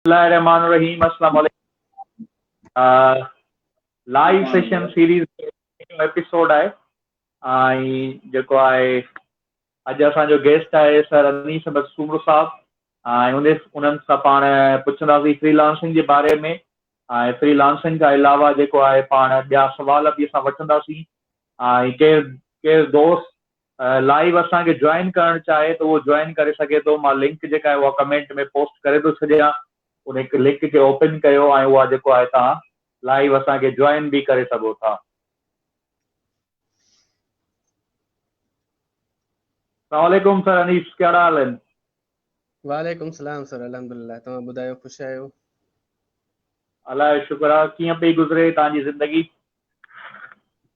बिस्मिल्लाहिर्रहमानिर्रहीम, अस्सलाम वालेकुम। लाइव सेशन सीरीज़ एपिसोड आहे ऐं जेको आहे अॼु असांजो गेस्ट आहे सर अनीस अहमद सूमर साहब ऐं उन्हनि सां पाण पुछंदासीं फ्रीलांसिंग जे बारे में ऐं फ्रीलांसिंग खां अलावा जेको आहे पाण ॿिया सुवाल बि असां वठंदासीं ऐं केरु दोस्त लाइव असांखे जॉइन करणु चाहे त उहो जॉइन करे सघे थो। मां लिंक जेका आहे उहा कमेंट में पोस्ट करे थो छॾियां, उन लिंक खे ओपन कयो ऐं उहा जेको आहे तव्हां लाइव असांखे जॉइन बि करे सघो था। अस्सलाम वालेकुम सर अनीस, कहिड़ा हाल आहिनि? वालेकुम सलाम सर, अल्हम्दुलिल्लाह। तव्हां ॿुधायो, ख़ुश आहियो? अलाह जो शुक्र आहे। कीअं पई गुज़रे तव्हांजी ज़िंदगी?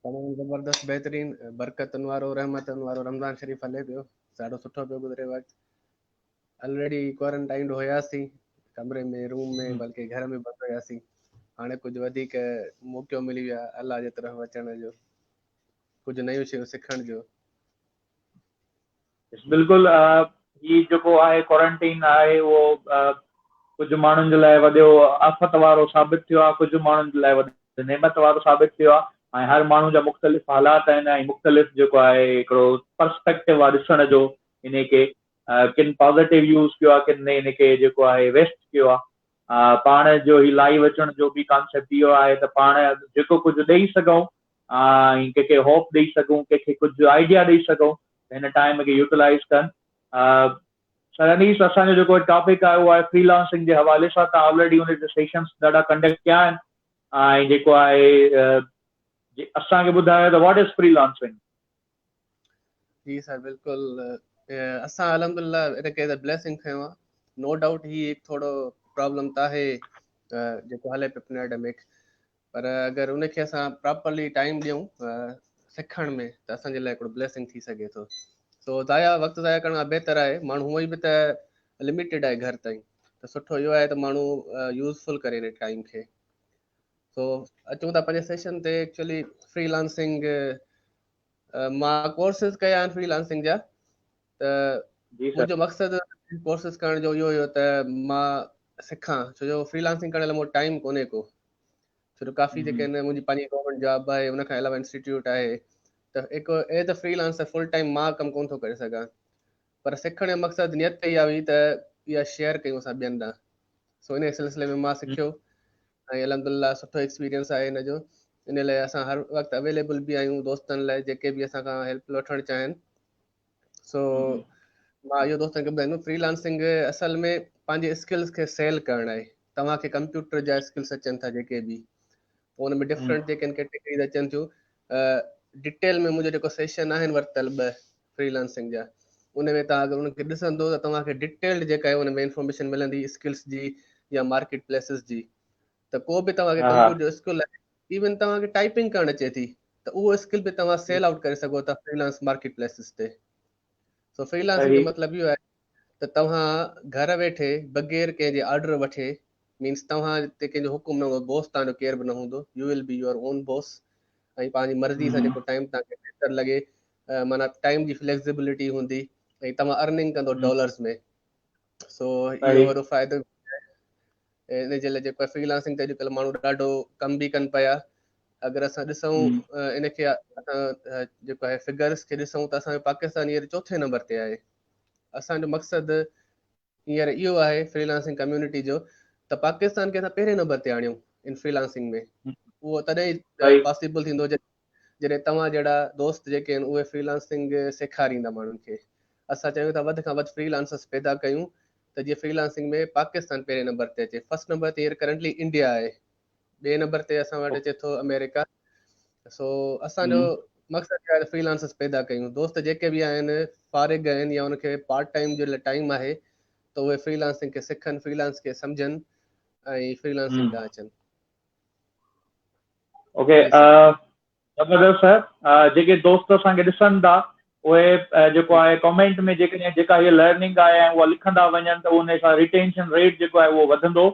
तमामु ज़बरदस्त, बहितरीन, बरकतनि वारो, रहमतनि वारो रमज़ान शरीफ़ हले पियो। ॾाढो सुठो पियो गुज़रे वक़्तु। ऑलरेडी क्वारंटाइंड हुयासीं कमरे में, रूम में, बल्कि घर में बंदि हुयासीं। हाणे कुझु वधीक मौक़ो मिली वियो आहे अलाह जे तरफ़ अचण जो, कुझु नयूं शयूं सिखण जो। बिल्कुलु, ही जेको आहे क्वारंटीन आहे उहो कुझु माण्हुनि जे लाइ वॾो आफ़त वारो साबित थियो आहे, कुझु माण्हुनि जे लाइ वॾो नेमत वारो साबित थियो आहे ऐं हर माण्हू जा मुख़्तलिफ़ हालात आहिनि ऐं मुख़्तलिफ़ जेको आहे हिकिड़ो पर्सपेक्टिव आहे ॾिसण जो। इन खे किन पॉज़िटिव यूज़ कयो आहे, किन इन खे जेको आहे वेस्ट कयो आहे। पाण जो ही लाइव अचण जो बि कॉन्सेप्ट इहो आहे त पाण जेको कुझु ॾेई सघूं ऐं कंहिंखे होप ॾेई सघूं, कंहिंखे कुझु आइडिया ॾेई सघूं, हिन टाइम खे यूटिलाइज़ कनि। सर अनीस, असांजो जेको टॉपिक आहे उहो आहे फ्रीलांसिंग जे हवाले सां। तव्हां ऑलरेडी उन ते सेशंस ॾाढा कंडक्ट कया आहिनि ऐं जेको आहे असांखे ॿुधायो त व्हाट इज़ फ्रीलांसिंग? जी सर, बिल्कुलु। असां अल्हम्दुलिल्लाह हिनखे त ब्लेसिंग खयो आहे। नो डाउट ही हिकु थोरो प्रॉब्लम त आहे जेको हले पियो पैंडेमिक, पर अगरि उनखे असां प्रॉपरली टाइम ॾियूं सिखण में त असांजे लाइ हिकिड़ो ब्लेसिंग थी सघे थो। सो वक़्तु ज़ाया करण खां बहितर आहे, माण्हू हूअं ई बि त लिमिटेड आहे घर ताईं, त सुठो इहो आहे त माण्हू यूज़फुल करे हिन टाइम खे। सो अचूं था पंहिंजे सेशन ते। एक्चुअली फ्रीलांसिंग, मां कोर्सिस कया आहिनि फ्रीलांसिंग जा, त मुंहिंजो मक़सदु कोर्सिस करण जो इहो हुयो त मां सिखां, छो जो फ्रीलांसिंग करण लाइ मूं टाइम कोन्हे को, छो जो काफ़ी जेके आहिनि मुंहिंजी पंहिंजी गवर्नमेंट जॉब आहे, उनखां अलावा इंस्टीट्यूट आहे, त हिकु as a freelancer full time मां कमु कोन थो करे सघां। पर सिखण जो मक़सदु नियत इहा हुई त इहा शेयर कयूं असां ॿियनि ॾांहुं। सो इन सिलसिले में मां सिखियो ऐं अल्हम्दुलिल्लाह सुठो एक्सपीरियंस आहे हिन जो। इन लाइ असां हर वक़्तु अवेलेबल बि आहियूं दोस्तनि लाइ, जेके बि असां खां हेल्प वठणु चाहिनि। सो मां इहो दोस्तनि खे ॿुधाईंदुमि, फ्रीलांसिंग असल में पंहिंजे स्किल्स खे सेल करणु आहे। तव्हांखे कंप्यूटर जा स्किल्स अचनि था जेके बि, पोइ हुन में डिफरेंट जेके आहिनि कैटेगरीज़ अचनि थियूं। डिटेल में मुंहिंजो जेको सेशन आहिनि वरितल 2 फ्रीलांसिंग जा, उन में तव्हां अगरि उनखे ॾिसंदो त तव्हांखे डिटेल्ड जेका आहे उन में इंफॉर्मेशन मिलंदी स्किल्स जी या मार्केट प्लेसिस जी। त को बि तव्हांखे कंप्यूटर जो स्किल आहे, इवन तव्हांखे टाइपिंग करणु अचे थी, त उहो स्किल बि तव्हां सेल आउट करे सघो था फ्रीलांस मार्केट प्लेसिस ते। सो फ्रीलांसिंग जो मतिलबु इहो आहे त तव्हां घर वेठे बग़ैर कंहिंजे ऑर्डर वठे, मीन्स तव्हां ते कंहिंजो हुकुम न हूंदो, बॉस तव्हांजो केर बि न हूंदो, U will be your on boss, ऐं पंहिंजी मर्ज़ी सां जेको टाइम तव्हांखे बहितर लॻे, माना टाइम जी फ्लेक्सिबिलिटी हूंदी, ऐं तव्हां अर्निंग कंदो डॉलर्स में। सो इहो वॾो फ़ाइदो इन जे लाइ जेको आहे फ्रीलांसिंग ते अॼुकल्ह माण्हू ॾाढो कम बि कनि पिया। अगरि असां ॾिसूं इनखे असां जेको आहे फिगर्स खे ॾिसूं त असांजो पाकिस्तान हींअर 4थे नंबर ते आहे। असांजो मक़सदु हींअर इहो आहे फ्रीलांसिंग कम्यूनिटी जो त पाकिस्तान खे असां पहिरें नंबर ते आणियूं इन फ्रीलांसिंग में। उहो तॾहिं ई पॉसिबल थींदो जॾहिं तव्हां जहिड़ा दोस्त जेके आहिनि उहे फ्रीलांसिंग सेखारींदा माण्हुनि खे। असां चाहियूं था वधि खां वधि फ्रीलांसर्स पैदा कयूं त जीअं फ्रीलांसिंग में पाकिस्तान पहिरें नंबर ते अचे। फर्स्ट नंबर ते हींअर करंटली इंडिया आहे, ॿिए नंबर ते असां वटि अचे थो अमेरिका। सो असांजो मक़सदु आहे फ्रीलांसर्स पैदा कयूं। दोस्त जेके बि आहिनि फारिग आहिनि या उनखे पार्ट टाइम जे लाइ टाइम आहे त उहे फ्रीलांसिंग खे सिखनि, फ्रीलांस खे सम्झनि ऐं फ्रीलांसिंग ॾांहुं अचनि। ओके, ज़बरदस्त सर। जेके दोस्त असांखे ॾिसनि था उहे जेको आहे कमेंट में जेका हीअ लर्निंग आहे ऐं उहा लिखंदा वञनि त उन सां रिटेंशन रेट जेको आहे उहो वधंदो।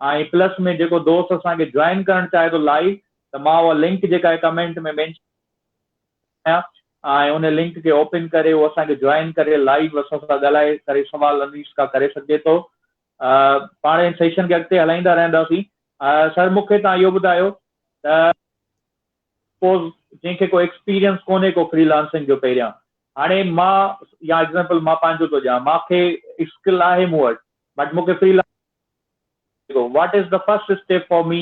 ऐं प्लस में जेको दोस्त असांखे जॉइन करणु चाहे थो लाइव, त मां उहा लिंक जेका आहे कमेंट में मेंशन कयां ऐं उन लिंक खे ओपन करे उहो असांखे जॉइन करे लाइव असां सां ॻाल्हाए करे सवाल अनीस खां करे सघे थो। पाण सेशन खे अॻिते हलाईंदा रहंदासीं। सर मूंखे तव्हां इहो ॿुधायो त सपोज़ जंहिंखे को एक्सपीरियंस कोन्हे को फ्रीलांसिंग जो पहिरियां, हाणे मां या एग्ज़ाम्पल मां पंहिंजो थो ॾियां, मूंखे स्किल आहे मूं वटि बट मूंखे freelancing, what is the first step for me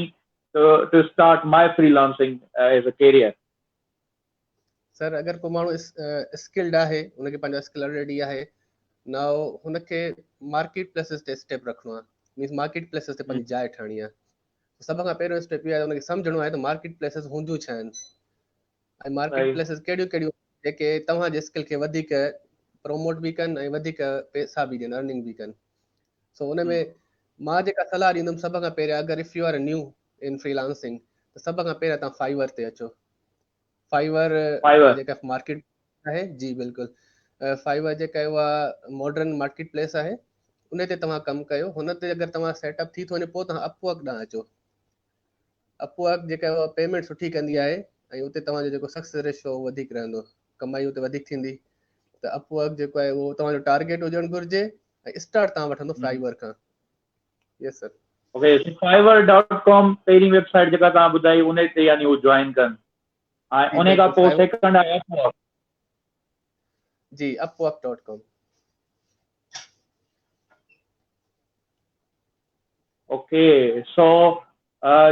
to start my freelancing as a career? Sir अगरि को माण्हू स्किल्ड आहे, हुनखे पंहिंजो स्किल ऑलरेडी आहे, नाउ हुनखे मार्केट प्लेसिस ते स्टेप रखिणो आहे, मीन्स मार्केट प्लेसिस ते पंहिंजी जाइ ठाहिणी आहे। सभ खां पहिरियों स्टेप इहो आहे हुनखे सम्झणो आहे त मार्केट प्लेसिस हूंदियूं छा आहिनि ऐं मार्केट प्लेसिस कहिड़ियूं कहिड़ियूं जेके तव्हांजे स्किल खे वधीक प्रमोट बि कनि ऐं वधीक पैसा बि ॾियनि, अर्निंग बि कनि। सो हुन में मां जेका सलाह ॾींदुमि सभ खां पहिरियों, अगरि if you are new in freelancing त सभ खां पहिरियों तव्हां फाइवर ते अचो। फाइवर जेका मार्केट आहे, जी बिल्कुलु, फाइवर जेका उहा मॉडर्न मार्केट प्लेस आहे, उन ते तव्हां कमु कयो। हुन ते अगरि तव्हां सेटअप थी थो वञे पोइ तव्हां अपवर्क ॾांहुं अचो। अपवर्क जेका उहा पेमेंट सुठी कंदी आहे ऐं उते तव्हांजो जेको सक्सेस रेशियो वधीक रहंदो, कमाई उते वधीक थींदी। त अपवर्क जेको आहे उहो तव्हांजो टारगेट हुजणु घुरिजे ऐं स्टार्ट तव्हां वठंदो फाइवर खां। यस सर। ओके, fiverr.com पहिरीं वेबसाइट जेका तव्हां ॿुधाई उन ते यानी उहो जॉइन कनि, ऐं उन खां पोइ सेकंड आहे अपवर्क। जी, upwork.com। ओके, सो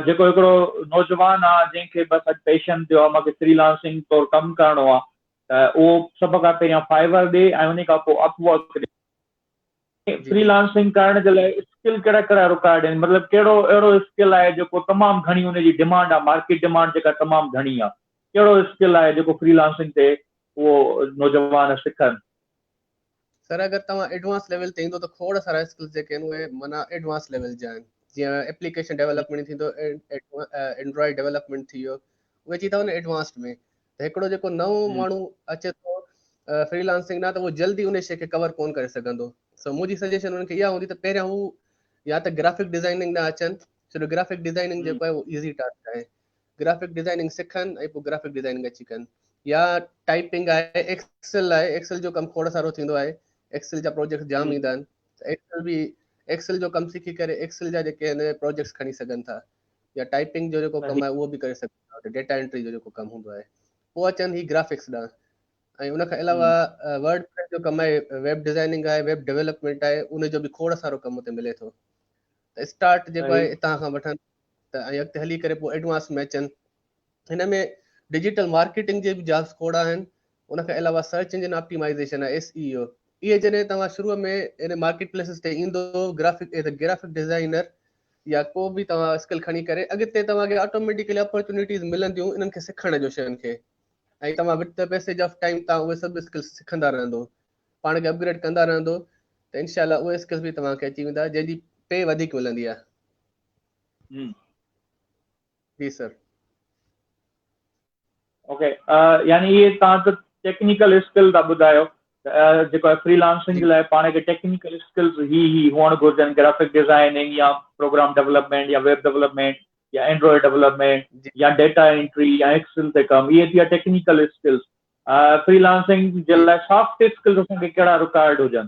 जेको हिकिड़ो नौजवान आहे जंहिंखे बसि पैशन थियो आहे मूंखे फ्रीलांसिंग तौरु कमु करिणो आहे, त उहो सभ खां पहिरियां फाइवर ॾे ऐं उन खां पोइ अपवर्क ॾे। फ्रीलांसिंग करण जे लाइ स्किल कहिड़ा कहिड़ा रिक्वायर्ड आहिनि, मतिलबु कहिड़ो अहिड़ो स्किल आहे जेको तमामु घणी हुनजी डिमांड आहे, मार्केट डिमांड जेका तमामु घणी आहे, कहिड़ो स्किल आहे जेको फ्रीलांसिंग ते उहो नौजवान सिखनि? सर अगरि तव्हां एडवांस लेवल ते ईंदो त खोड़ सारा स्किल्स जेके आहिनि उहे माना एडवांस लेवल जा आहिनि। जीअं एप्लीकेशन डेवलपमेंट थींदो, एंड्रॉइड डेवलपमेंट थी वियो, उहे अची था वञनि एडवांस्ड में। त हिकिड़ो जेको नओं माण्हू अचे थो फ्रीलांसिंग न, त उहो जल्दी उन शइ खे कवर कोन करे सघंदो। सो मुंहिंजी सजेशन हुनखे इहा हूंदी त पहिरियां हू या त ग्राफिक डिज़ाइनिंग ॾांहुं अचनि, छो जो ग्राफिक डिज़ाइनिंग जेको आहे उहो ईज़ी टास्क आहे। ग्राफिक डिज़ाइनिंग सिखनि ऐं पोइ ग्राफिक डिज़ाइनिंग अची कनि, या टाइपिंग आहे, एक्सेल आहे, एक्सेल जो कमु खोड़ सारो थींदो आहे, एक्सेल जा प्रोजेक्ट जाम ईंदा आहिनि। त एक्सेल जो कमु सिखी करे एक्सेल जा जेके आहिनि प्रोजेक्ट्स खणी सघनि था, या टाइपिंग जो जेको कमु आहे उहो बि करे सघनि था, डेटा एंट्री जो जेको कमु हूंदो आहे। पोइ अचनि ही ग्राफिक्स ॾांहुं, ऐं उनखां अलावा वर्ड प्रेस जो कमु आहे, वेब डिज़ाइनिंग आहे, वेब डेवलपमेंट आहे, उनजो बि खोड़ सारो कमु उते मिले थो। त स्टार्ट जेको आहे हितां खां वठनि त ऐं अॻिते हली करे पोइ एडवांस में अचनि। हिन में डिजिटल मार्केटिंग जे बि जॉब्स खोड़ आहिनि। उनखां अलावा सर्च इंजन ऑप्टिमाइज़ेशन आहे, SEO। इहे जॾहिं तव्हां शुरूअ में इन मार्केट प्लेसिस ते ईंदो ग्राफिक डिज़ाइनर या को बि तव्हां स्किल खणी करे, अॻिते तव्हांखे ऑटोमेटिकली अपॉर्चुनिटीज़ मिलंदियूं इन्हनि खे सिखण जो शयुनि खे, ऐं तव्हां with the passage of time तव्हां उहे सभु स्किल्स सिखंदा रहंदो, पाण खे अपग्रेड कंदा रहंदो, त इनशाला उहे स्किल्स बि तव्हांखे अची वेंदा जंहिंजी पे वधीक मिलंदी आहे। जी सर। ओके, यानी इहे तव्हां त टेक्निकल स्किल था ॿुधायो, जेको आहे फ्रीलांसिंग जे लाइ पाण खे टेक्निकल स्किल्स ही हुअणु घुरिजनि, ग्राफिक डिज़ाइनिंग या प्रोग्राम डेवलपमेंट या वेब डेवलपमेंट या एंड्रॉइड डेवलपमेंट या डेटा एंट्री या एक्सेल ते कमु, इहे थी विया टेक्निकल स्किल्स। फ्रीलांसिंग जे लाइ सॉफ्ट स्किल्स असांखे कहिड़ा रिक्वायर्ड हुजनि,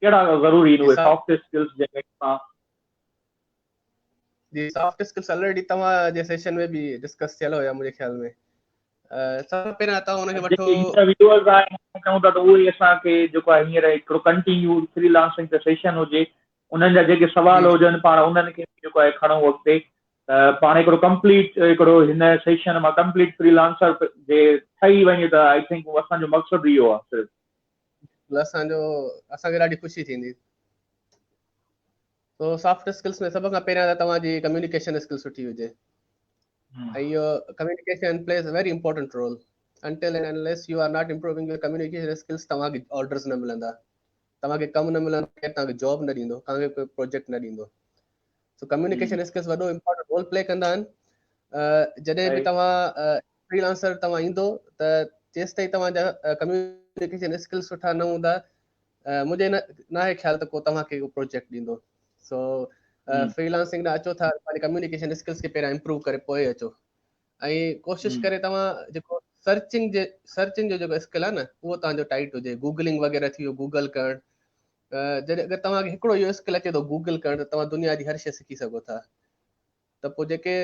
कहिड़ा ज़रूरी आहिनि उहे सॉफ्ट स्किल्स जेके तव्हां? जी, सॉफ्ट स्किल्स ऑलरेडी तव्हांजे सेशन में बि डिस्कस थियल हुया मुंहिंजे ख्याल में। सभु पहिरियां तव्हां हुनखे वठो, व्यूअर्स आहिनि चऊं था त उहे असांखे जेको आहे हींअर हिकिड़ो कंटिन्यू फ्रीलांसिंग ते सेशन हुजे, उन्हनि जा जेके सुवाल हुजनि पाण उन्हनि खे जेको आहे खणूं अॻिते, त पाण हिकिड़ो कंप्लीट हिकिड़ो हिन सेशन मां कंप्लीट फ्रीलांसर जे ठही वञे, त आई थिंक असांजो मक़सदु इहो आहे सिर्फ़ु। असांखे ॾाढी ख़ुशी थींदी। तो सॉफ्ट स्किल्स में सभ खां पहिरियां त तव्हांजी कम्युनिकेशन स्किल सुठी हुजे, ऐं इहो communication plays a very important role. until and unless you are not improving your communication skills, तव्हांखे ऑर्डर्स न मिलंदा, तव्हांखे कमु न मिलंदो, केरु तव्हांखे जॉब न ॾींदो, तव्हांखे कोई प्रोजेक्ट न ॾींदो। सो कम्युनिकेशन स्किल्स वॾो इंपॉर्टेंट रोल प्ले कंदा आहिनि। जॾहिं बि तव्हां फ्रीलांसर तव्हां ईंदो त जेसि ताईं तव्हांजा कम्युनिकेशन स्किल्स सुठा न हूंदा, मुंहिंजे न आहे ख़्याल त को तव्हांखे प्रोजेक्ट ॾींदो। सो फ्रीलांसिंग ॾांहुं अचो था, पंहिंजे कम्युनिकेशन स्किल्स खे पहिरियां इम्प्रूव करे पोइ अचो, ऐं कोशिशि करे तव्हां जेको सर्चिंग जो जेको स्किल आहे न, उहो तव्हांजो टाइट हुजे। गूगलिंग वग़ैरह थी वियो, गूगल करणु, जॾहिं अगरि तव्हांखे हिकिड़ो इहो स्किल अचे थो गूगल करणु, त तव्हां दुनिया जी हर शइ सिखी सघो था। त पोइ जेके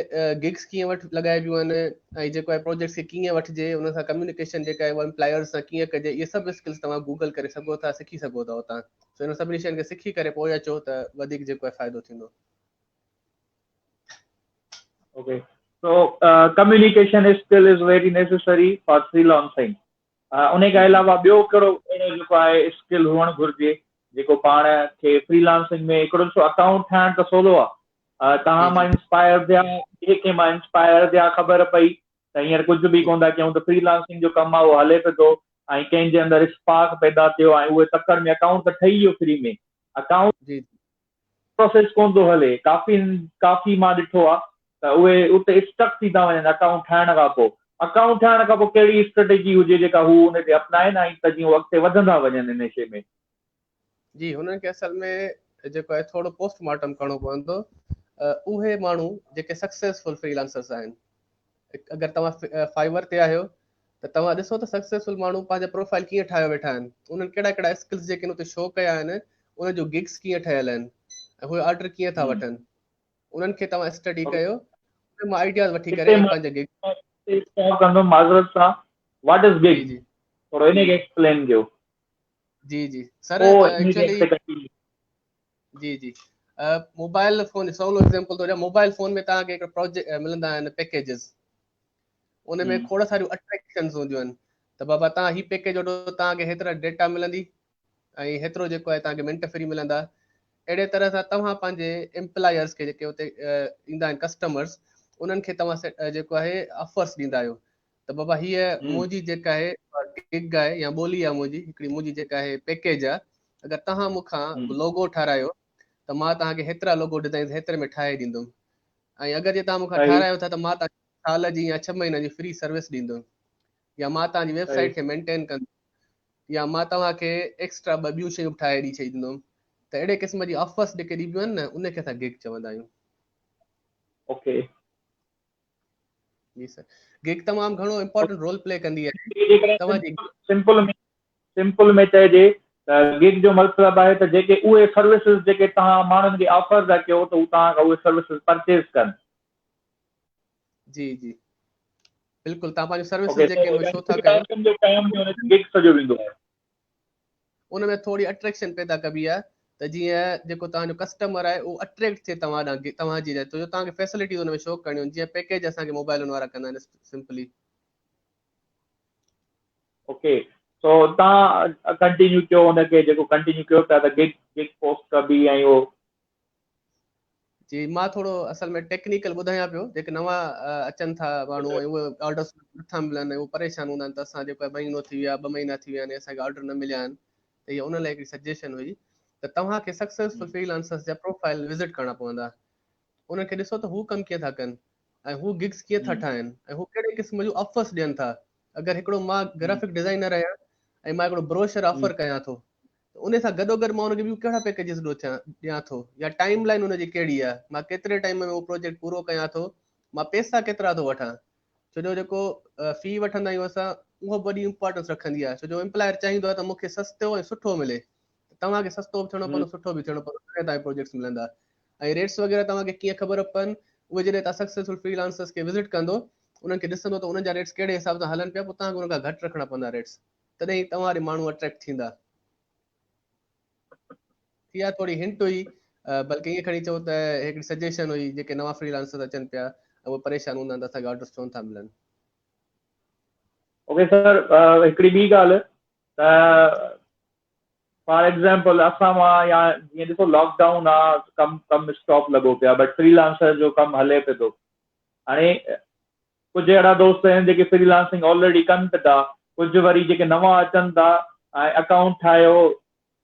गिग्स कीअं लॻाइबियूं आहिनि ऐं जेको आहे प्रोजेक्ट्स खे कीअं वठिजे, उन सां कम्युनिकेशन जेका आहे उहा एम्प्लॉयर्स सां कीअं कजे, इहे सभु स्किल्स तव्हां गूगल करे सघो था, सिखी सघो था उतां। सो इन सभिनी शयुनि खे सिखी करे पोइ अचो त वधीक जेको आहे फ़ाइदो थींदो। Okay. So communication skill is very necessary for freelancing. उन खां अलावा ॿियो कहिड़ो अहिड़ो जेको आहे स्किल हुअणु घुरिजे जेको पाण खे फ्रीलांसिंग में? हिकिड़ो ॾिसो अकाउंट ठाहिण त सवलो आहे, तव्हां मां इंस्पायर थिया, ॿिए मां इंस्पायर थिया, ख़बर पई त हींअर कुझु बि कोन था कयूं त फ्रीलांसिंग जो कमु आहे उहो हले पियो थो, ऐं कंहिंजे अंदरि स्पार्क पैदा थियो ऐं उहे तकड़ में अकाउंट त ठही वियो फ्री में, अकाउंट प्रोसेस कोन थो हले। काफ़ी मां ॾिठो आहे त उहे उते स्टक थी था वञनि अकाउंट ठाहिण खां पोइ। अकाउंट ठाहिण खां पोइ कहिड़ी स्ट्रेटेजी हुजे जेका हू उन ते अपनाइनि ऐं त जीअं अॻिते वधंदा वञनि इन शइ में? जी, हुननि खे असल में जेको आहे थोरो पोस्टमार्टम करणो पवंदो। उहे माण्हू जेके सक्सेसफुल फ्रीलांसर्स आहिनि, अगरि तव्हां फाइवर ते आहियो त तव्हां ॾिसो त सक्सेसफुल माण्हू पंहिंजा प्रोफाइल कीअं ठाहे वेठा आहिनि, उन्हनि कहिड़ा कहिड़ा स्किल्स जेके उते शो कया आहिनि, उन जो गिग्स कीअं ठहियल आहिनि ऐं उहे ऑर्डर कीअं था वठनि, उन्हनि खे तव्हां स्टडी कयो, उन मां आइडियाज़ वठी करे ऐं पंहिंजा गिग कंदुमि माज़रत सां। What is gig? जी थोरो इन खे एक्सप्लेन कयो। जी सर, एक्चुअली जी मोबाइल फोन सवलो एग्जांपल थो ॾियां। मोबाइल फोन में तव्हांखे हिकिड़ो प्रोजेक्ट मिलंदा आहिनि पैकेजिस, उन में खोड़ सारियूं अट्रैक्शन्स हूंदियूं आहिनि त बाबा तव्हां ही पैकेज वठो, तव्हांखे हेतिरा डेटा मिलंदी ऐं हेतिरो जेको आहे तव्हांखे मिंट फ्री मिलंदा। अहिड़े तरह सां तव्हां पंहिंजे एम्प्लॉयर्स खे जेके हुते ईंदा आहिनि कस्टमर्स, उन्हनि खे तव्हां जेको आहे ऑफर्स ॾींदा आहियो त बाबा हीअ मुंहिंजी जेका आहे गिग आहे या ॿोली आहे मुंहिंजी, हिकिड़ी मुंहिंजी जेका आहे पैकेज आहे, अगरि तव्हां मूंखां लोगो ठारायो त मां तव्हांखे हेतिरा लोगो डिज़ाइन हेतिरे में ठाहे ॾींदुमि, ऐं अगरि जे तव्हां मूंखां ठारायो था त मां तव्हांखे साल जी या 6 महीननि जी फ्री सर्विस ॾींदुमि, या मां तव्हांजी वेबसाइट खे मेंटेन कंदुमि, या मां तव्हांखे एक्स्ट्रा ॿियूं शयूं ठाहे ॾई छॾींदुमि। त अहिड़े क़िस्म जी ऑफर्स जेके ॾिबियूं आहिनि न, उनखे असां गिग चवंदा आहियूं। ओके जी सर, गिग तमामु घणो इम्पोर्टेंट रोल प्ले कंदी आहे तव्हांजी। सिंपल में चइजे त गिग जो मतिलबु आहे त जेके उहे सर्विसिस जेके तव्हां माण्हुनि खे ऑफर था कयो त उहे तव्हां खां उहे सर्विसिस परचेस कनि। जी बिल्कुलु, तव्हां पंहिंजी सर्विसिस जेके आहिनि उहे शो था कयो, गिग सॼो वेंदो आहे। उन में थोरी अट्रैक्शन पैदा कबी आहे त जीअं जेको तव्हांजो कस्टमर आहे उहो अट्रैक्ट थिए तव्हां ॾांहुं, तव्हांजी लाइ, छो जो तव्हांखे फैसिलिटीज़ हुन में शो करणियूं आहिनि, जीअं पैकेज असांखे मोबाइलनि वारा कंदा आहिनि सिंपली। ओके, सो तव्हां कंटिन्यू कयो हुनखे, जेको कंटिन्यू कयो था त गिग पोस्ट कबी ऐं उहो। जी, मां थोरो असल में टेक्निकल ॿुधायां पियो, जेके नवां अचनि था माण्हू ऐं उहे ऑर्डर्स नथा मिलनि ऐं उहे परेशान हूंदा आहिनि, त असां जेको आहे महीनो थी विया 2 महीना थी विया आहिनि असांखे ऑर्डर न मिलिया आहिनि, त इहा उन लाइ हिकिड़ी सजेशन हुई त तव्हांखे सक्सेसफुल फ्रीलांसर्स जा प्रोफाइल विज़िट करणा पवंदा, उन्हनि खे ॾिसो त हू कमु कीअं था कनि ऐं हू गिग्स कीअं था ठाहिनि ऐं हू कहिड़े क़िस्म जूं ऑफर्स ॾियनि था। अगरि हिकिड़ो मां ग्राफिक डिज़ाइनर आहियां ऐं मां हिकिड़ो ब्रोशर ऑफर कयां थो, उन सां गॾोगॾु मां हुनखे ॿियूं कहिड़ा पैकेजिस ॾियां थो, या टाइम लाइन हुनजी कहिड़ी आहे, मां केतिरे टाइम में उहो प्रोजेक्ट पूरो कयां थो, मां पैसा केतिरा थो वठां। छो जो जेको फी वठंदा आहियूं असां, उहो वॾी इंपॉर्टेंस रखंदी आहे, छो जो एम्प्लॉयर चाहींदो आहे त मूंखे सस्तो ऐं सुठो मिले, तव्हांखे सस्तो बि थियणो पवंदो, सुठो बि थियणो पवंदो, तॾहिं तव्हांखे प्रोजेक्ट्स मिलंदा। ऐं रेट्स वग़ैरह तव्हांखे कीअं ख़बर पवनि, उहे जॾहिं तव्हां सक्सेसफुल फ्रीलांसर्स खे विज़िट कंदो, उन्हनि खे ॾिसंदो त उन्हनि जा रेट्स कहिड़े हिसाब सां हलनि पिया, पोइ तव्हांखे उन खां घटि रखणा पवंदा रेट्स, तॾहिं तव्हां माण्हू अट्रैक्ट थींदा। इहा थोरी हिंट हुई, बल्कि ईअं खणी चओ त हिकिड़ी सजेशन हुई, जेके नवां फ्रीलांसर अचनि पिया ऐं उहे परेशान हूंदा आहिनि त असांखे ऑर्डर्स छो नथा मिलनि। ओके सर, हिकिड़ी ॿी ॻाल्हि त फॉर एग्जाम्पल असां मां, या जीअं ॾिसो लॉकडाउन आहे, कमु स्टॉप लॻो पियो आहे, बट फ्रीलांसर जो कमु हले पियो थो। हाणे कुझु अहिड़ा दोस्त आहिनि जेके फ्रीलांसिंग ऑलरेडी कनि था, कुझु वरी जेके नवां अचनि था ऐं अकाउंट ठाहियो,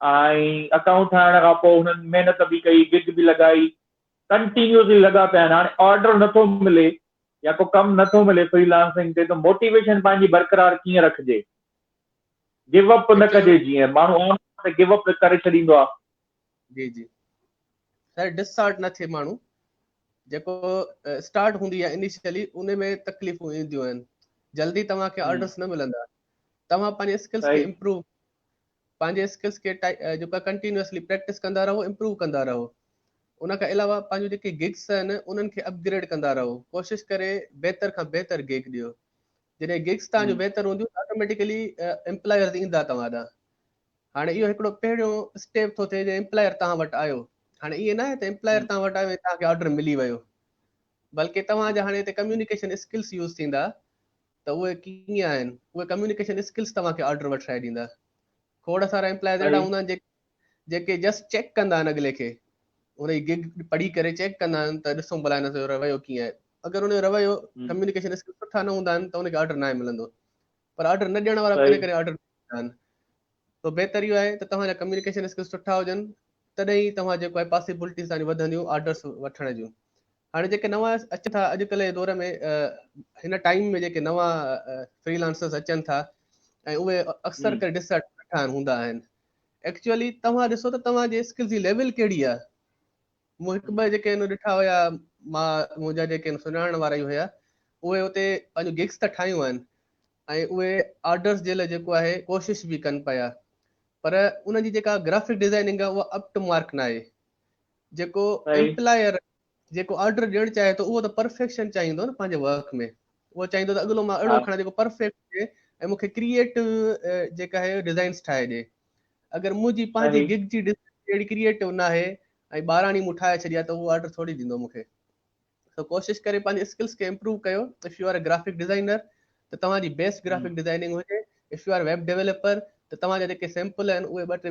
ऐं अकाउंट ठाहिण खां पोइ हुननि महिनत बि कई, गिग बि लॻाई, कंटिन्यूसली लॻा पिया आहिनि। हाणे ऑर्डर नथो मिले या को कमु नथो मिले फ्रीलांसिंग ते, त मोटिवेशन पंहिंजी बरक़रार कीअं रखिजे? गिव अप न कजे, जीअं माण्हू गिव अप करे छॾींदो आहे। जी सर, डिसहार्ट न थिए माण्हू, जेको स्टार्ट हूंदी आहे इनिशियली, उन में तकलीफ़ूं ईंदियूं आहिनि, जल्दी तव्हांखे ऑर्डर्स न मिलंदा, तव्हां पंहिंजे स्किल्स खे इम्प्रूव पंहिंजे स्किल्स खे जेको कंटिन्यूअसली प्रैक्टिस कंदा रहो, इम्प्रूव कंदा रहो। उन खां अलावा पंहिंजो जेके गिग्स आहिनि उन्हनि खे अपग्रेड कंदा रहो, कोशिशि करे बहितर खां बहितर गिग ॾियो। जॾहिं गिग्स तव्हांजो बहितर हूंदियूं ऑटोमेटिकली एम्प्लॉयर्स ईंदा तव्हां ॾांहुं। हाणे इहो हिकिड़ो पहिरियों स्टेप थो थिए जे एम्प्लॉयर तव्हां वटि आयो। हाणे ईअं न आहे त एम्प्लॉयर तव्हां वटि आयो ऐं तव्हांखे ऑर्डर मिली वियो, बल्कि तव्हांजा हाणे हिते कम्युनिकेशन स्किल्स यूज़ थींदा। त उहे कीअं आहिनि, उहे कम्युनिकेशन स्किल्स तव्हांखे ऑर्डर वठाए ॾींदा। खोड़ सारा एम्प्लॉयर्स अहिड़ा हूंदा आहिनि जेके जस्ट चेक कंदा आहिनि अॻिले खे, उनजी गिग पढ़ी करे चेक कंदा आहिनि त ॾिसूं भला हिन जो रवैयो कीअं आहे। अगरि उनजो रवैयो कम्युनिकेशन स्किल्स सुठा न हूंदा आहिनि त उनखे ऑर्डर न मिलंदो, पर ऑर्डर न ॾियण वारा करे करे ऑर्डर आहिनि। त बहितर इहो आहे त तव्हांजा कम्युनिकेशन स्किल्स सुठा हुजनि, तॾहिं ई तव्हां जेको आहे पॉसिबिलिटीज़ तव्हांजी वधंदियूं ऑर्डर्स वठण जूं। हाणे जेके नवां अचनि था अॼुकल्ह जे दौर में, हिन टाइम में जेके नवां फ्रीलांसर्स अचनि था ऐं उहे अक्सर करे ॾिसण हूंदा आहिनि। एक्चुअली तव्हां ॾिसो त तव्हांजे स्किल्स जी लेवल कहिड़ी आहे। मूं हिकु ॿ जेके ॾिठा हुया, मुंहिंजा जेके सुञाणण वारा ई हुया, उहे हुते पंहिंजो गिग्स त ठाहियूं आहिनि ऐं उहे ऑर्डर्स जे लाइ जेको आहे कोशिशि बि कनि पिया, पर उनजी जेका ग्राफिक डिज़ाइनिंग आहे उहा अप टू मार्क न आहे। जेको एम्प्लॉयर जेको ऑर्डर ॾियणु चाहे थो उहो त परफेक्शन चाहींदो न पंहिंजे वर्क में। उहो चाहींदो त अॻिलो मां अहिड़ो खणा जेको परफेक्ट हुजे ऐं मूंखे क्रिएटिव जेका आहे डिज़ाइन्स ठाहे ॾिए। अगरि मुंहिंजी पंहिंजी गिग जी डिज़ाइन अहिड़ी क्रिएटिव न आहे ऐं ॿारहां मूं ठाहे छॾिया त उहो ऑर्डर थोरी ॾींदो मूंखे। त कोशिशि करे पंहिंजे स्किल्स खे इम्प्रूव कयो। If you are a graphic designer त तव्हांजी बेस्ट ग्राफिक डिज़ाइनिंग हुजे। If you are web developer त तव्हांजा जेके सैम्पल आहिनि उहे ॿ टे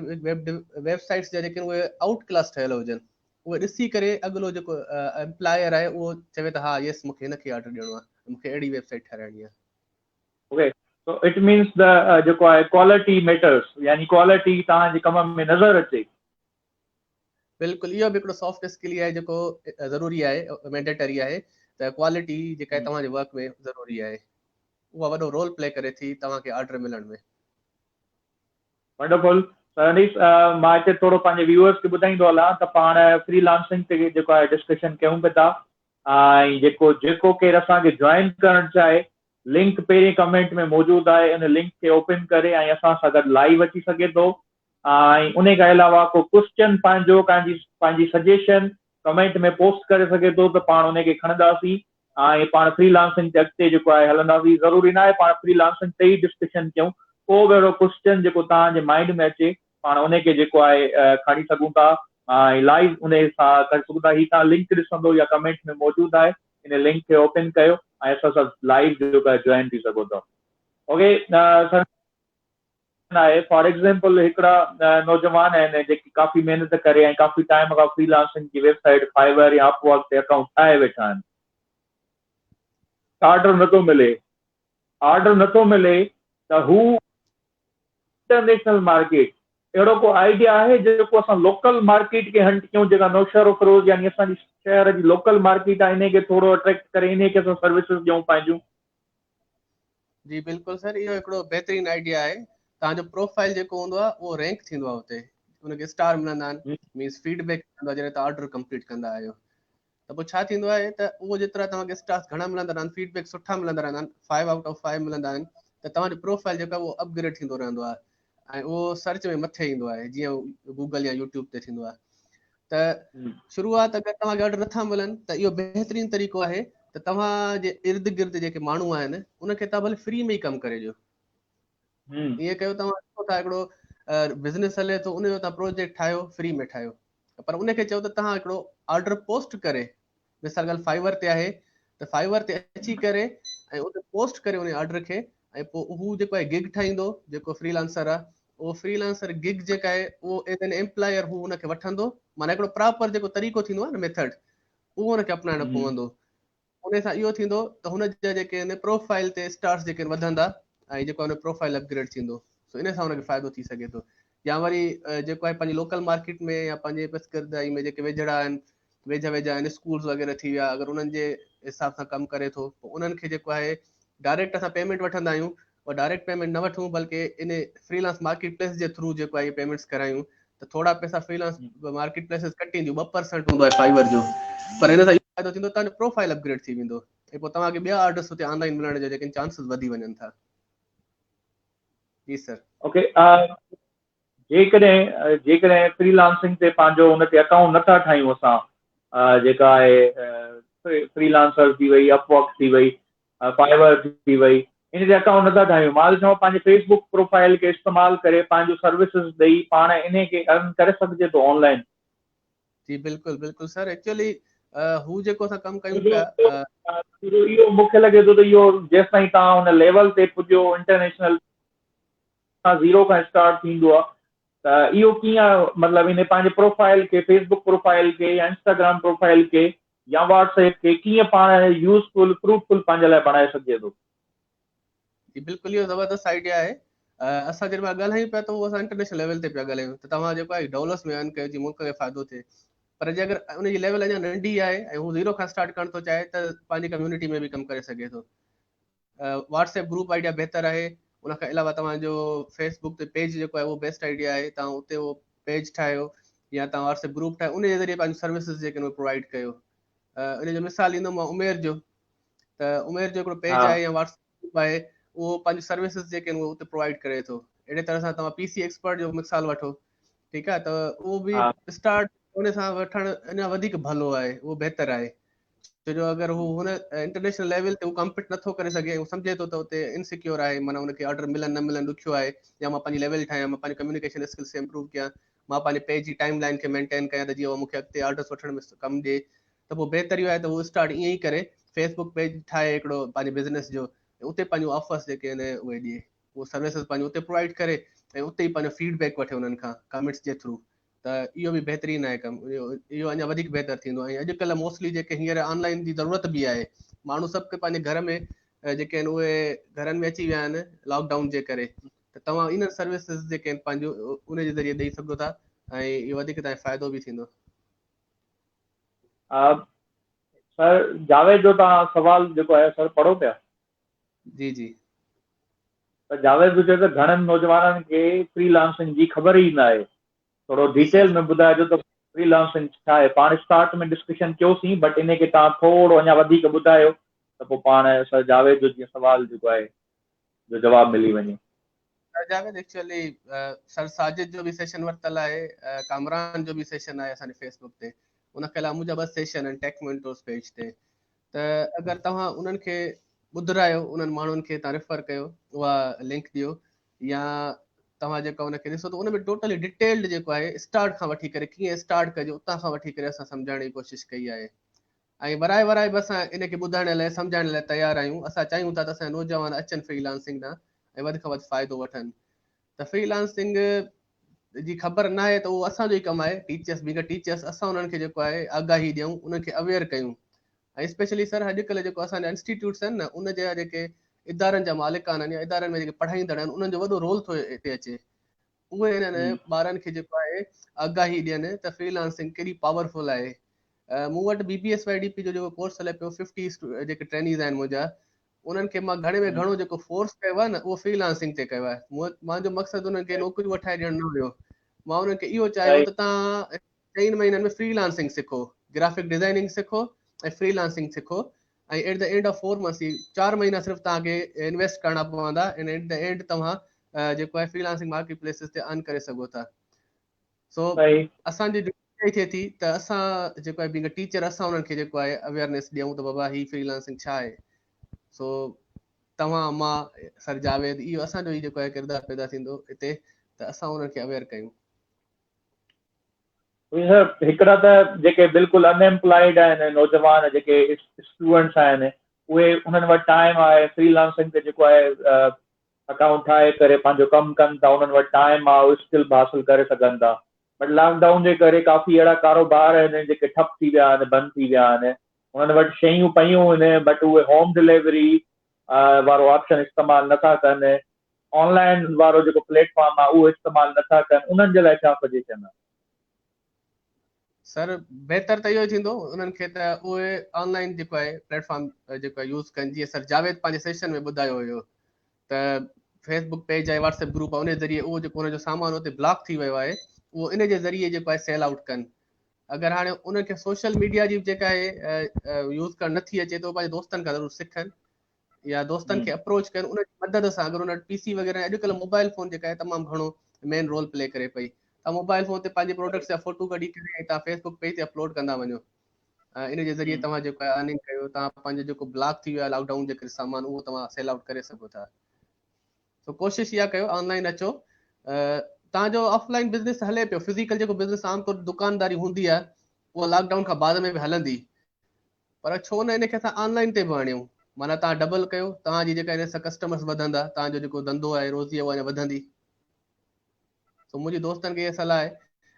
वेबसाइट्स जा जेके उहे आउट क्लास ठहियल हुजनि, उहे ॾिसी करे अॻिलो जेको एम्प्लॉयर आहे उहो चवे त हा यस मूंखे हिनखे ऑर्डर ॾियणो आहे, मूंखे अहिड़ी वेबसाइट ठाराइणी आहे। Okay, so it means the जेको आहे क्वालिटी मैटर्स, यानी क्वालिटी तव्हांजे कम में नज़र अचे। बिल्कुलु, इहो बि हिकिड़ो सॉफ्ट स्किल आहे जेको ज़रूरी आहे, मैंडेटरी आहे त क्वालिटी जेका आहे तव्हांजे वर्क में ज़रूरी आहे। उहा वॾो रोल प्ले करे थी तव्हांखे ऑर्डर मिलण में। वंडरफुल। अनीस, मां हिते थोरो पंहिंजे व्यूअर्स खे ॿुधाईंदो हलां त पाण फ्रीलांसिंग ते जेको आहे डिस्कशन कयूं पिया था, ऐं जेको केरु असांखे जॉइन करणु चाहे, लिंक पहिरीं कमेंट में मौजूदु आहे, इन लिंक खे ओपन करे ऐं असां सां गॾु लाइव अची सघे थो। ऐं उन खां अलावा को क्वेश्चन पंहिंजी सजेशन कमेंट में पोस्ट करे सघे थो, त पाण उनखे खणंदासीं ऐं पाण फ्रीलांसिंग ते अॻिते जेको आहे हलंदासीं। ज़रूरी न आहे पाण फ्रीलांसिंग ते ई डिस्कशन कयूं, को बि अहिड़ो क्वेश्चन जेको तव्हांजे माइंड में अचे पाण उनखे जेको आहे खणी सघूं था ऐं लाइव उन सां करे सघूं था। हीअ तव्हां लिंक ॾिसंदो या कमेंट में मौजूदु आहे, इन लिंक खे ओपन कयो ऐं असां सां लाइव जेको आहे जॉइन थी सघो था। ओके, आहे फॉर एग्जाम्पल हिकिड़ा नौजवान आहिनि जेके काफ़ी महिनत करे ऐं काफ़ी टाइम खां फ्रीलांसिंग जी वेबसाइट फाइवर या अपवर्क ते अकाउंट ठाहे वेठा आहिनि। ऑर्डर नथो मिले त हू इंटरनेशनल मार्केट अहिड़ो को आइडिया आहे जेको असां लोकल मार्केट खे हंट कयूं, जेका नौशहर फिरोज यानी असांजी शहर जी लोकल मार्केट आहे, इनखे थोरो अट्रैक्ट करे इनखे असां सर्विसिस ॾियूं पंहिंजूं? जी बिल्कुलु सर, इहो हिकिड़ो बहितरीनु आइडिया आहे। तव्हांजो प्रोफाइल जेको हूंदो आहे उहो रैंक थींदो आहे, हुते हुनखे स्टार मिलंदा आहिनि, मीन्स फीडबैक मिलंदो आहे जॾहिं तव्हां ऑर्डर कंप्लीट कंदा आहियो। त पोइ छा थींदो आहे त उहो जेतिरा तव्हांखे स्टार्स घणा मिलंदा रहंदा आहिनि, फीडबैक सुठा मिलंदा रहंदा आहिनि, 5 आउट ऑफ 5 मिलंदा आहिनि, त तव्हांजो प्रोफाइल जेको आहे उहो अपग्रेड थींदो रहंदो आहे ऐं उहो सर्च में मथे ईंदो आहे, जीअं गूगल या यूट्यूब ते थींदो आहे। त शुरूआत अगरि तव्हांखे ऑर्डर नथा मिलनि त इहो बहितरीनु तरीक़ो आहे त तव्हांजे इर्द गिर्द जेके माण्हू आहिनि उनखे तव्हां भले फ्री में ई कमु करे ॾियो। ईअं कयो, तव्हां ॾिसो था हिकिड़ो बिज़नेस हले थो, उनजो तव्हां प्रोजेक्ट ठाहियो, फ्री में ठाहियो, पर उनखे चओ त तव्हां हिकिड़ो ऑर्डर पोस्ट करे, मिसाल ॻाल्हि फाइवर ते आहे त फाइवर ते अची करे ऐं उते पोस्ट करे उन ऑर्डर खे, ऐं पोइ हू जेको आहे गिग ठाहींदो, जेको फ्रीलांसर आहे उहो फ्रीलांसर गिग जेका आहे उहो एज़ एन एम्प्लॉयर हू उनखे वठंदो, माना हिकिड़ो प्रॉपर जेको तरीक़ो थींदो आहे न, मेथड, उहो हुनखे अपनाइणो पवंदो। उन सां इहो थींदो त हुनजा जेके आहिनि प्रोफाइल ते स्टार्स जेके वधंदा ऐं जेको हुन प्रोफाइल अपग्रेड थींदो, सो इन सां हुनखे फ़ाइदो थी सघे थो। या वरी जेको आहे पंहिंजी लोकल मार्केट में या पंहिंजे पसकरदाई में जेके वेझड़ा आहिनि, वेझा आहिनि स्कूल्स वग़ैरह थी विया, अगरि उन्हनि जे हिसाब सां कमु करे थो, पोइ उन्हनि खे जेको आहे डायरेक्ट असां पेमेंट वठंदा आहियूं, और डायरेक्ट पेमेंट न वठूं बल्कि इन फ्रीलांस मार्केट प्लेस जे थ्रू जेको आहे पेमेंट्स करायूं, त थोड़ा पैसा फ्रीलांस मार्केट प्लेसिस कटींदियूं, 2% हूंदो आहे फाइवर जो, पर हिन सां इहो फ़ाइदो थींदो तव्हांजो प्रोफाइल अपग्रेड थी वेंदो ऐं पोइ तव्हांखे ॿिया ऑर्डर्स हुते ऑनलाइन मिलण जा जेके चांसिस वधी वञनि था। जी सर। ओके, जेकॾहिं फ्रीलांसिंग ते पंहिंजो हुन ते अकाउंट नथा ठाहियूं असां, जेका आहे फ्रीलांसर थी वई, अपवर्क थी वई, फाइवर थी वई, इन ते अकाउंट नथा ठाहियूं, मां चवां पंहिंजे फेसबुक प्रोफाइल खे इस्तेमालु करे पंहिंजो सर्विसिस ॾेई पाण इन खे अर्न करे सघिजे थो ऑनलाइन। जी बिल्कुलु बिल्कुलु सर, एक्चुअली हू जेको असां कमु कयूं इहो पिया, इहो मूंखे लॻे थो त इहो जेसि ताईं तव्हां हुन लेवल ते पुॼो इंटरनेशनल ज़ीरो खां स्टार्ट थींदो आहे, त इहो कीअं मतिलबु इन पंहिंजे प्रोफाइल खे, फेसबुक प्रोफाइल खे या इंस्टाग्राम प्रोफाइल खे या व्हाट्सएप खे कीअं पाण यूज़फुल फ्रूटफुल पंहिंजे लाइ बणाए सघिजे थो? जी बिल्कुलु इहो ज़बरदस्त आइडिया आहे। असां जॾहिं मां ॻाल्हायूं पिया त उहो असां इंटरनेशनल लेवल ते पिया ॻाल्हायूं, त तव्हां जेको आहे डॉलर्स में अर्न कयो जी मुल्क खे फ़ाइदो थिए, पर जे अगरि उनजी लेवल अञा नंढी आहे ऐं हू ज़ीरो खां स्टार्ट करणु थो चाहे त पंहिंजी कम्यूनिटी में बि कमु करे सघे थो। व्हाट्सएप ग्रुप आइडिया बहितर आहे। उनखां अलावा तव्हांजो फेसबुक ते पेज जेको आहे उहो बेस्ट आइडिया आहे। तव्हां उते उहो पेज ठाहियो या तव्हां व्हाट्सएप ग्रुप ठाहियो, उन जे ज़रिए पंहिंजो सर्विसिस जेके आहिनि उहे प्रोवाइड कयो। इन जो मिसाल ॾींदुमि मां उमेर जो, त उमेर जो हिकिड़ो पेज हा आहे या व्हाट्सएप ग्रुप आहे, उहो पंहिंजी सर्विसिस जेके आहिनि उहे उते प्रोवाइड करे थो। अहिड़े तरह सां तव्हां पीसी एक्सपर्ट जो मिसाल वठो, ठीकु आहे, त उहो बि हा स्टार्ट उन सां वठणु अञा वधीक भलो आहे, उहो बहितर आहे। छो जो अगरि हू हुन इंटरनेशनल लेवल ते हू कम्पीट नथो करे सघे, हू सम्झे थो त उते इनसिक्योर आहे, माना हुनखे ऑर्डर मिलनि न मिलनि ॾुखियो आहे, या मां पंहिंजी लेवल ठाहियां, मां पंहिंजी कम्युनिकेशन स्किल्स खे इम्प्रूव कयां, मां पंहिंजे पेज जी टाइम लाइन खे मेंटेन कयां त जीअं मूंखे अॻिते ऑर्डर्स वठण में कमु ॾिए, त पोइ बहितर इहो आहे त उहो स्टार्ट ईअं ई करे फेसबुक पेज ठाहे हिकिड़ो पंहिंजे बिज़नेस जो, उते पंहिंजो ऑफर्स जेके आहिनि उहे ॾिए, उहो सर्विसिस पंहिंजो उते प्रोवाइड करे ऐं उते ई पंहिंजो फीडबैक वठे उन्हनि खां कमेंट्स जे थ्रू, त इहो बि बहितरीनु आहे कमु। इहो अञा वधीक बहितर थींदो। ऐं अॼुकल्ह मोस्टली जेके हींअर ऑनलाइन जी ज़रूरत बि आहे, माण्हू सभु पंहिंजे घर में जेके आहिनि उहे घरनि में अची विया आहिनि लॉकडाउन जे करे, त तव्हां इन सर्विसिस जेके आहिनि पंहिंजो उन जे ज़रिए ॾेई सघो था ऐं इहो वधीक तव्हांखे फ़ाइदो बि थींदो। सर जावेद जो तव्हां सवाल जेको आहे सर पढ़ो पिया? जी जी त जावेद जो चए त घणनि नौजवाननि खे फ्रीलांसिंग जी ख़बर ई न आहे, थोरो डिटेल में ॿुधाइजो त फ्रीलांसिंग छा आहे। पाण स्टार्ट में डिस्कशन कयोसीं, बट इन खे तव्हां थोरो अञा वधीक ॿुधायो त पोइ पाण सर जावेद जो जीअं सवाल जेको आहे जो जवाबु मिली वञे। जावेद एक्चुअली सर साजिद जो बि सेशन वरितल आहे, कामरान जो बि सेशन आहे असांजे फेसबुक ते, उनखे अलावा मुंहिंजा 2 सेशन आहिनि टेक मेंटोर्स पेज ते, त अगरि तव्हां उन्हनि खे ॿुधायो, उन्हनि माण्हुनि खे तव्हां रेफर कयो, उहा लिंक ॾियो, या तव्हां जेका उनखे ॾिसो त उन में टोटली डिटेल्ड जेको आहे स्टार्ट खां वठी करे कीअं स्टार्ट कजे उतां खां वठी करे असां सम्झाइण जी कोशिशि कई आहे। ऐं वराए वराए बि असां इनखे ॿुधाइण लाइ सम्झाइण लाइ तयारु आहियूं। असां चाहियूं था त असांजा नौजवान अचनि फ्रीलांसिंग ॾांहुं ऐं वधि खां वधि फ़ाइदो वठनि। त फ्रीलांसिंग जी ख़बर न आहे त उहो असांजो ई कमु आहे, टीचर्स बि टीचर्स असां उन्हनि खे जेको आहे आगाही ॾियूं, उन्हनि खे अवेयर कयूं। ऐं स्पेशली सर अॼुकल्ह जेको असांजा इंस्टीट्यूट्स आहिनि न, उन जा जेके इदारनि जा मालिकान आहिनि या इदारनि में जेके पढ़ाईंदड़ आहिनि, उन्हनि जो वॾो रोल थो हिते अचे। उहे हिननि ॿारनि खे जेको आहे आगाही ॾियनि त फ्रीलांसिंग केॾी पावरफुल आहे। मूं वटि BBSYDP जो जेको कोर्स हले पियो, 50 जेके ट्रेनीज़ आहिनि मुंहिंजा, उन्हनि खे मां घणे में घणो जेको फोर्स कयो आहे न, उहो फ्रीलांसिंग ते कयो आहे। मुंहिंजो मक़सदु उन्हनि खे नौकरियूं वठाए ॾियणु न हुयो, मां उन्हनि खे इहो चाहियो त तव्हां 3 महीननि में फ्रीलांसिंग सिखो, ग्राफिक डिज़ाइनिंग सिखो ऐं फ्रीलांसिंग सिखो, ऐं at the end of 4 months 4 महीना सिर्फ़ु तव्हांखे इन्वेस्ट करणा पवंदा, ऐं एट द एंड तव्हां जेको आहे फ्रीलांसिंग मार्केट प्लेसिस ते अर्न करे सघो था। सो असांजी थिए थी त असां जेको आहे बीइंग अ टीचर, असां उन्हनि खे जेको आहे अवेयरनेस ॾियूं त बाबा ही फ्रीलांसिंग छा आहे। सो तव्हां मां सर जावेद, इहो असांजो ई जेको आहे किरदारु पैदा थींदो हिते, त असां उन्हनि खे अवेयर कयूं। हिकिड़ा त जेके बिल्कुलु अनएम्प्लॉयड आहिनि नौजवान, जेके स्टूडेंट्स आहिनि, उहे उन्हनि वटि टाइम आहे फ्रीलांसिंग ते जेको आहे अकाउंट ठाहे करे पंहिंजो कमु कनि था, उन्हनि वटि टाइम आहे, उहे स्किल हासिल करे सघनि था। बट लॉकडाउन जे करे काफ़ी अहिड़ा कारोबार आहिनि जेके ठप थी विया आहिनि, बंदि थी विया आहिनि। उन्हनि वटि शयूं पयूं आहिनि, बट उहे होम डिलीवरी वारो ऑप्शन इस्तेमालु नथा कनि, ऑनलाइन वारो जेको प्लेटफॉर्म आहे उहो इस्तेमालु नथा कनि। उन्हनि जे लाइ छा सजेशन आहे? सर बहितर त इहो थींदो उन्हनि खे त उहे ऑनलाइन जेको आहे प्लेटफॉर्म जेको आहे यूज़ कनि। जीअं सर जावेद पंहिंजे सेशन में ॿुधायो हुयो त फेसबुक पेज आहे, व्हाट्सएप ग्रुप आहे, उन ज़रिए उहो जेको हुनजो सामान उते ब्लॉक थी वियो आहे, उहो इन जे ज़रिए जेको आहे सेल आउट कनि। अगरि हाणे उन्हनि खे सोशल मीडिया जी जेका आहे यूज़ करणु नथी अचे, त उहो पंहिंजे दोस्तनि खां ज़रूरु सिखनि या दोस्तनि खे अप्रोच कनि उनजी मदद सां। अगरि उन वटि PC वग़ैरह, अॼुकल्ह मोबाइल फ़ोन जेका आहे तमामु घणो मेन रोल प्ले करे पई। तव्हां मोबाइल फोन ते पंहिंजे प्रोडक्ट्स जा फोटो कढी करे तव्हां फेसबुक पेज ते अपलोड कंदा वञो, इन जे ज़रिए तव्हां जेको आहे अर्निंग कयो, तव्हां पंहिंजो जेको ब्लॉक थी वियो आहे लॉकडाउन जे करे सामान, उहो तव्हां सेल आउट करे सघो था। सो कोशिशि इहा कयो ऑनलाइन अचो। तव्हांजो ऑफलाइन बिज़नेस हले पियो, फिज़िकल जेको बिज़नेस आमतौर दुकानदारी हूंदी आहे उहा लॉकडाउन खां बाद में बि हलंदी, पर छो न इनखे असां ऑनलाइन ते बि आणियूं। माना तव्हां डबल कयो, तव्हांजी जेका इन सां कस्टमर्स वधंदा, तव्हांजो जेको धंधो आहे रोज़ी आहे उहा वधंदी। सो मुंहिंजे दोस्तनि खे इहा सलाह आहे,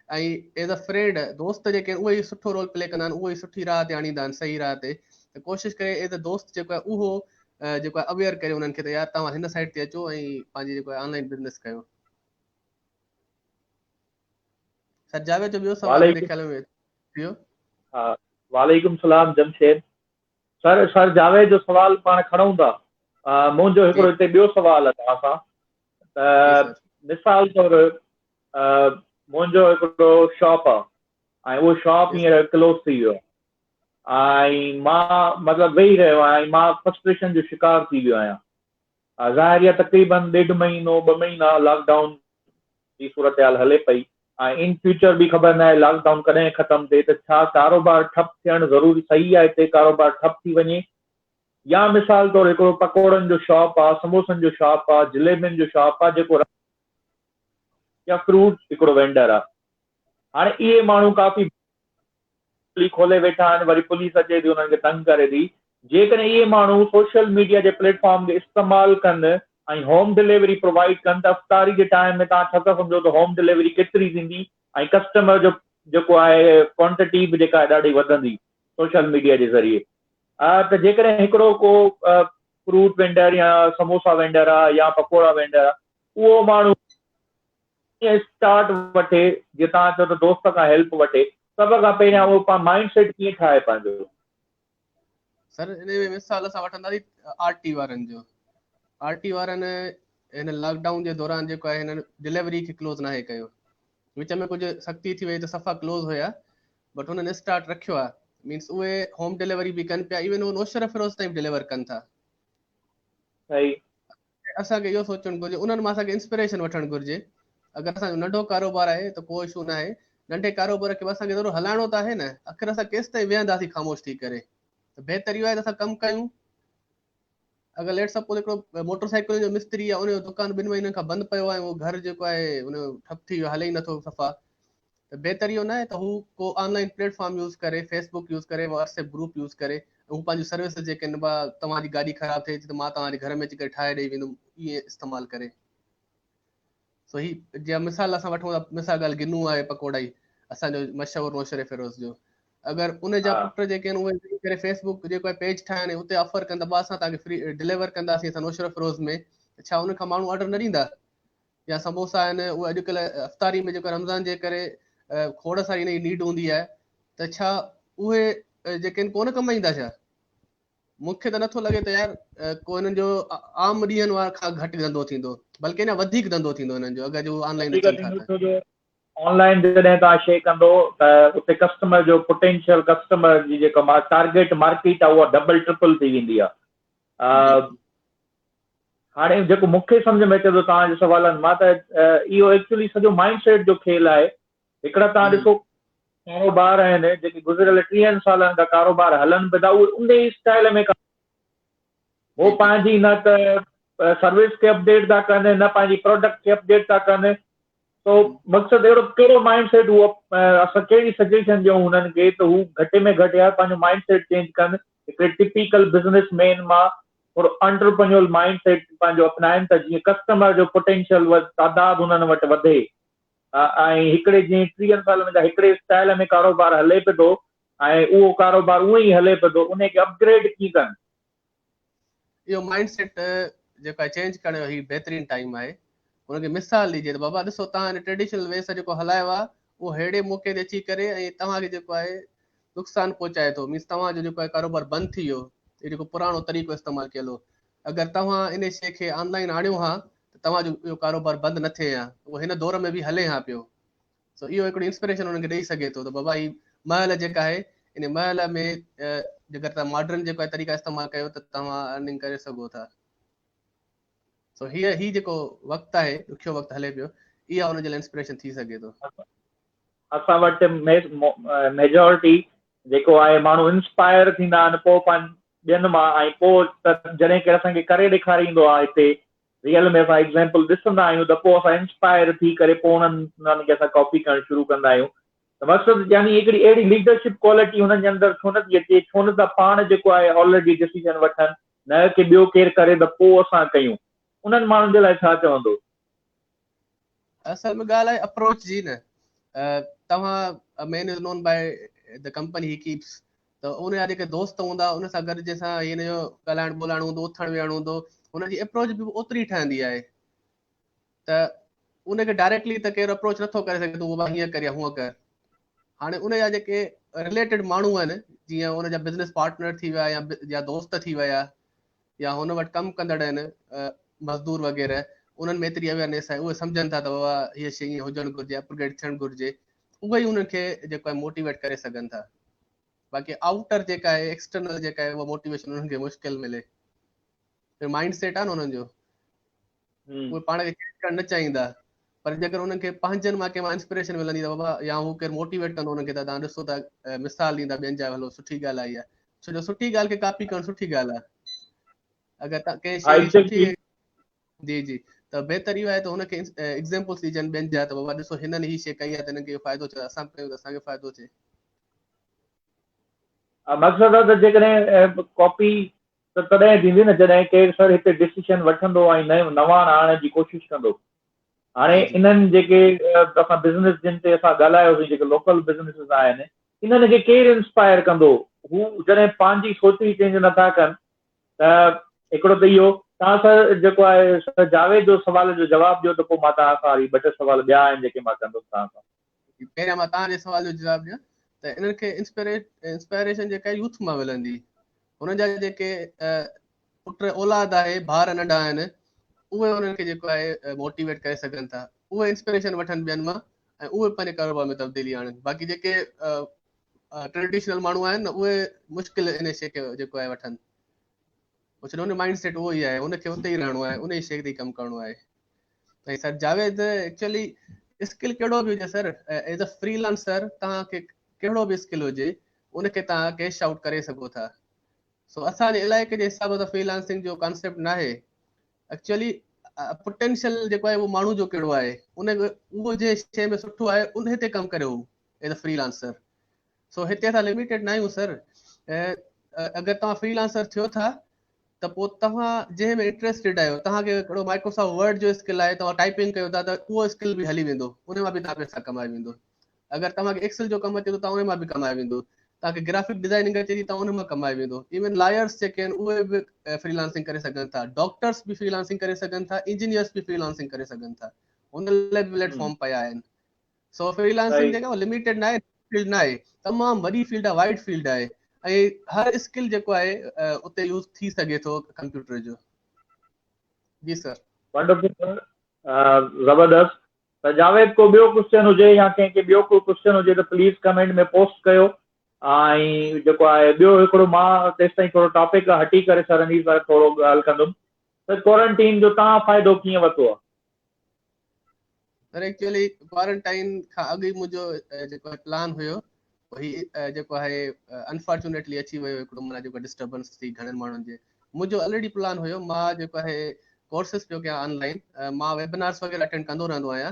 ऐं एज़ अ फ्रेंड दोस्त जेके आहिनि उहे ई सुठो रोल प्ले कंदा आहिनि, उहो ई सुठी राह ते आणींदा आहिनि, सही राह ते। त कोशिशि करे एज़ अ दोस्त जेको आहे उहो जेको आहे अवेयर करे उन्हनि खे त यार तव्हां हिन साइड ते अचो ऐं पंहिंजी जेको आहे ऑनलाइन बिज़नेस कयो। सर जावेद जो ॿियो सवाल मेरे वालेकुम ख्याल में थियो। हा, वालेकुम सलाम जमशेद। सर जावेद जो सवाल पाण खणूं था। मुंहिंजो जी हिकिड़ो हिते ॿियो सवाल आहे तव्हां सां। जी त सर। मिसाल तौरु मुंहिंजो हिकिड़ो शॉप आहे ऐं उहो शॉप यस हींअर क्लोज़ थी वियो आहे ऐं मां मतिलबु वेही रहियो आहियां ऐं मां फ्रस्ट्रेशन जो शिकार थी वियो आहियां। ज़ाहिर आहे तक़रीबन 1.5 महीनो 2 महीना लॉकडाउन जी सूरत हाल हले पई ऐं इन फ्यूचर बि ख़बर न आहे लॉकडाउन कॾहिं ख़तमु थिए, त छा कारोबार ठप थियणु ज़रूरी सही आहे, हिते कारोबार ठप थी वञे, या मिसाल तौरु हिकिड़ो पकोड़नि जो शॉप आहे, समोसनि जो शॉप आहे, जलेबियुनि जो शॉप आहे, जेको या फ्रूट हिकिड़ो वेंडर आहे। हाणे इहे माण्हू काफ़ी खोले वेठा आहिनि, वरी पुलिस अचे थी उन्हनि खे तंग करे थी। जेकॾहिं इहे माण्हू सोशल मीडिया जे प्लेटफॉर्म खे इस्तेमालु कनि ऐं होम डिलीवरी प्रोवाइड कनि, त अफ़्तारी जे टाइम में तव्हां छा था सम्झो त होम डिलीवरी केतिरी थींदी ऐं कस्टमर जो जेको आहे क्वांटिटी बि जेका आहे ॾाढी वधंदी सोशल मीडिया जे ज़रिए। त जेकॾहिं हिकिड़ो को फ्रूट वेंडर या समोसा वेंडर आहे या पकोड़ा वेंडर आहे, उहो माण्हू स्टार्ट वठे, जीअं तव्हां चओ त दोस्त खां हेल्प वठे, सभ खां पहिरियां उहो माइंड सेट कीअं ठाहे पंहिंजो? सर इन में मिसाल असां वठंदासीं आरटी वारनि जो। आरटी वारनि हिन लॉकडाउन जे दौरान जेको आहे हिननि डिलीवरी खे क्लोज़ नाहे कयो, विच में कुझु सख़्ती थी वई त सफ़ा क्लोज़ हुया, बट हुननि स्टार्ट रखियो आहे। मीन्स उहे होम डिलीवरी बि कनि पिया, इवन उहे नौशर फिरोज़ ताईं डिलीवर कनि था। सही। असांखे इहो सोचणु घुरिजे, उन्हनि मां असांखे इंस्पिरेशन वठणु घुरिजे। अगरि असांजो नंढो कारोबार आहे त कोई इशू न आहे, नंढे कारोबार खे असांखे ज़रूरु हलाइणो त आहे न, आख़िर असां केसि ताईं वेहंदासीं ख़ामोश थी करे। त बहितर इहो आहे त असां कमु कयूं। अगरि लेट सपोज हिकिड़ो मोटरसाइकिल जो मिस्त्री आहे, उनजो दुकानु 2 महीननि खां बंदि पियो आहे, उहो घर जेको आहे उनजो ठप थी वियो, हले ई नथो सफ़ा, त बहितर इहो न आहे त हू को ऑनलाइन प्लेटफॉर्म यूज़ करे, फेसबुक यूज़ करे, व्हाट्सएप ग्रुप यूज़ करे, हू पंहिंजी सर्विस जेके आहिनि, तव्हांजी गाॾी ख़राबु थिए थी त मां तव्हांजे घर में अची करे ठाहे ॾेई वेंदुमि, इहे इस्तेमालु करे। सो ही जीअं मिसाल असां वठूं था, मिसाल ॻाल्हि गिनू आहे पकोड़ा ई, असांजो मशहूरु नौशर फिरोज़ जो, अगरि उन जा हा, पुट जेके आहिनि उहे वेही करे फेसबुक जेको आहे पेज ठाहिनि, उते ऑफर कनि त असां तव्हांखे फ्री डिलीवर कंदासीं असां नौशर फिरोज़ में, त छा उनखां माण्हू ऑर्डर न ॾींदा? या समोसा आहिनि, उहे अॼुकल्ह अफ़्तारी में जेको रमज़ान जे करे खोड़ सारी इन जी नीड हूंदी आहे, त छा उहे जेके आहिनि कोन कमाईंदा छा? मूंखे त नथो लॻे त यार को हिननि जो आम ॾींहंनि वारा खां घटि धंधो थींदो, बल्कि अञा वधीक धंधो थींदो हिननि जो, अगरि जो ऑनलाइन वधीक अचनि था थींदो त। छो जो ऑनलाइन जॾहिं तव्हां शइ कंदो त उते कस्टमर जो पोटेंशियल कस्टमर जी जेका टारगेट मार्केट आहे उहा डबल ट्रिपल थी वेंदी जी आहे। हाणे जेको मूंखे सम्झ में अचे थो तव्हांजे सवालनि मां, त इहो एक्चुअली सॼो माइंड सेट जो खेल आहे। हिकिड़ा तव्हां ॾिसो कारोबार आहिनि जेके गुज़िरियल 30 सालनि खां कारोबार हलनि पिया था, उहे उन ई स्टाइल में वो जी जी पंहिंजी न त सर्विस खे अपडेट था कनि, न पंहिंजी प्रोडक्ट खे अपडेट था कनि। तो मक़सदु अहिड़ो कहिड़ो माइंड सेट उहो असां कहिड़ी सजेशन ॾियूं हुननि खे त हू घटि में घटि यार पंहिंजो माइंड सेट चेंज कनि, हिकिड़े टिपिकल बिज़नेसमैन मां थोरो एंटरप्रेन्योर माइंड सेट पंहिंजो अपनाइनि त जीअं कस्टमर जो पोटेंशियल तादाद हुननि वटि वधे, ऐं हिकिड़े जीअं 30 सालनि जा हिकिड़े स्टाइल में कारोबार हले पियो थो ऐं उहो कारोबार उअं ई हले पियो थो, उन खे अपग्रेड कीअं कनि? इहो माइंड सेट जेको आहे चेंज करण जो ही बहितरीनु टाइम आहे। हुनखे मिसाल ॾिजे त बाबा ॾिसो तव्हां हिन ट्रेडिशनल वे सां जेको हलायो आहे, उहो अहिड़े मौक़े ते अची करे ऐं तव्हांखे जेको आहे नुक़सानु पहुचाए थो। मीन्स तव्हांजो जेको आहे कारोबार बंदि थी वियो, इहो जेको पुराणो तरीक़ो इस्तेमालु कयल हो, अगरि तव्हां इन शइ खे ऑनलाइन आणियो हा त तव्हांजो इहो कारोबार बंदि न थिए हा, उहो हिन दौर में बि हले हा पियो। सो इहो हिकिड़ी इंस्पिरेशन हुनखे ॾेई सघे थो त बाबा ही महल जेका आहे, इन महल में जेकर तव्हां मॉडर्न जेको आहे तरीक़ा इस्तेमालु कयो त तव्हां अर्निंग करे सघो था। सो ही जेको वक़्तु आहे, ॾुखियो वक़्तु हले पियो, इहा हुनजे लाइ इंस्पिरेशन थी सघे थो। असां वटि मेजॉरिटी जेको आहे माण्हू इंस्पायर थींदा आहिनि पोइ पंहिंजे ॿियनि मां, ऐं पोइ त जॾहिं की असांखे करे ॾेखारींदो आहे हिते रियल में असां एग्ज़ाम्पल ॾिसंदा आहियूं त पोइ असां इंस्पायर थी करे पोइ उन्हनि खे असां कॉपी करणु शुरू कंदा आहियूं। त मक़सदु यानी हिकिड़ी अहिड़ी लीडरशिप क्वालिटी हुननि जे अंदरि छो नथी अचे, छो न था पाण जेको आहे ऑलरेडी डिसीजन वठनि, न की ॿियो केरु करे त पोइ असां कयूं। उन्हनि माण्हुनि जे लाइ छा चवंदो? असल में ॻाल्हि आहे अप्रोच जी न। तव्हां man is known by the company he keeps, त उन जा जेके दोस्त हूंदा उन सां गॾु जंहिंसां हिन जो ॻाल्हाइण ॿोलाइण हूंदो, उथण वेहण हूंदो, हुनजी अप्रोच बि ओतिरी ठहंदी आहे। त उनखे डायरेक्टली त केरु अप्रोच नथो करे सघे तूं बाबा हीअं कर या हूअं कर। हाणे उन जा जेके रिलेटेड माण्हू आहिनि, जीअं उन जा बिज़नेस पार्टनर थी विया या दोस्त थी विया, या हुन वटि कमु कंदड़ आहिनि मज़दूर वग़ैरह, उन्हनि में एतिरी अवेयरनेस आहे, उहे सम्झनि था त बाबा हीअ शइ ईअं हुजणु घुरिजे, अपग्रेड थियणु घुरिजे, उहे ई उन्हनि खे जेको आहे मोटिवेट करे सघनि था। बाक़ी आउटर जेका आहे, एक्सटर्नल जेका आहे, उहा मोटिवेशन उन्हनि खे मुश्किल मिले। माइंड सेट आहे न उन्हनि जो, उहे पाण खे चेंज करणु न चाहींदा। पर जेकर उन्हनि खे पंहिंजनि मां कंहिं मां इंस्पिरेशन मिलंदी त बाबा, या हू केरु मोटिवेट कंदो उन्हनि खे, त तव्हां ॾिसो था मिसाल ॾींदा ॿियनि जा, हलो सुठी ॻाल्हि आहे इहा। छो जो सुठी ॻाल्हि खे कॉपी करणु सुठी ॻाल्हि आहे। अगरि तव्हां कंहिं शइ जी सुठी जी जी त बहितर इहो आहे त हुनखे एग्ज़ाम्पल्स ॾिजनि ॿियनि जा, त बाबा ॾिसो हिननि हीअ शइ कई आहे त हिननि खे फ़ाइदो थियो, असां कयूं त असांखे फ़ाइदो थिए। मक़सदु आहे त जेकॾहिं कॉपी त तॾहिं थींदी न जॾहिं केरु सर हिते डिसीजन वठंदो ऐं नवां आणण जी कोशिशि कंदो। हाणे इन्हनि जेके असां बिज़नेस जिन ते असां ॻाल्हायोसीं, जेके लोकल बिज़नेसिस आहिनि, इन्हनि खे केरु इंस्पायर कंदो? हू जॾहिं पंहिंजी सोच ई चेंज नथा कनि त हिकिड़ो त इहो। तव्हां सर जेको आहे सर जावेद जो सवाल जो जवाबु ॾियो, त पोइ मां तव्हां खां वरी ॿ टे सुवाल ॿिया आहिनि जेके मां कंदुसि तव्हां सां। पहिरियां मां तव्हांजे सुवाल जो जवाबु ॾियां त इन्हनि खे इंस्पायरेशन जेका आहे यूथ मां मिलंदी। हुननि जा जेके पुट औलाद आहे, ॿार नंढा आहिनि, उहे उन्हनि खे जेको आहे मोटिवेट करे सघनि था, उहे इंस्पिरेशन वठनि ॿियनि मां, ऐं उहे पंहिंजे कारोबार में तब्दीली आणनि। बाक़ी जेके ट्रेडिशनल माण्हू आहिनि न, उहे मुश्किल इन शइ खे जेको आहे वठनि। छो उन माइंड सेट उहो ई आहे, उनखे उते ई रहणो आहे, उन ई शइ ते ई कमु करणो आहे। ऐं सर जावेद एक्चुअली स्किल कहिड़ो बि हुजे सर, एज अ फ्रीलांसर तव्हांखे कहिड़ो बि स्किल हुजे, उनखे तव्हां कैश आउट करे सघो था। सो असांजे इलाइक़े जे हिसाब सां फ्रीलांसिंग जो कॉन्सेप्ट न आहे। एक्चुअली पोटेंशियल जेको आहे उहो माण्हू जो कहिड़ो आहे, उहो जे शइ में सुठो आहे उन ते कमु करे एज अ फ्रीलांसर। सो हिते असां लिमिटेड न आहियूं सर। अगरि तव्हां फ्रीलांसर थियो था त पोइ तव्हां जंहिं में इंट्रेस्टेड आहियो, तव्हांखे हिकिड़ो माइक्रोसॉफ्ट वर्ड जो स्किल आहे, तव्हां टाइपिंग कयो था, त उहो स्किल बि हली वेंदो, उन मां बि तव्हां पैसा कमाए वेंदो। अगरि तव्हांखे एक्सेल जो कमु अचे थो, तव्हां उन मां बि कमाए वेंदो। तव्हांखे ग्राफिक डिज़ाइनिंग अचे थी, तव्हां उन मां कमाए वेंदो। इवन लायर्स जेके आहिनि उहे बि फ्रीलांसिंग करे सघनि था, डॉक्टर्स बि फ्रीलांसिंग करे सघनि था, इंजीनियर्स बि फ्रीलांसिंग करे सघनि था। उन लाइ बि प्लेटफॉर्म पिया आहिनि। सो फ्रीलांसिंग जेका लिमिटेड न आहे, फील्ड न आहे, तमामु वॾी फील्ड आहे, वाइड फील्ड आहे, ऐं हर स्किल जेको आहे उते यूज़ थी सघे थो कंप्यूटर जो। जी सर। वंडरफुल, ज़बरदस्त। त जावेद को ॿियो क्वेश्चन हुजे या कंहिंखे ॿियो को क्वेश्चन हुजे त प्लीज़ कमेंट में पोस्ट कयो। ऐं जेको आहे ॿियो हिकिड़ो मां तेसि ताईं थोरो टॉपिक हटी करे सर थोरो ॻाल्हि कंदुमि त क्वारंटीन जो तव्हां फ़ाइदो कीअं वरितो आहे? सर एक्चुअली क्वारंटाइन खां अॻु ई मुंहिंजो जेको प्लान हुयो, वही जेको आहे अनफॉर्चुनेटली अची वियो हिकिड़ो, माना जेको डिस्टर्बेंस थी घणनि माण्हुनि जे। मुंहिंजो ऑलरेडी प्लान हुयो, मां जेको आहे कोर्सिस पियो कयां ऑनलाइन, मां वेबिनार्स वग़ैरह अटेंड कंदो रहंदो आहियां।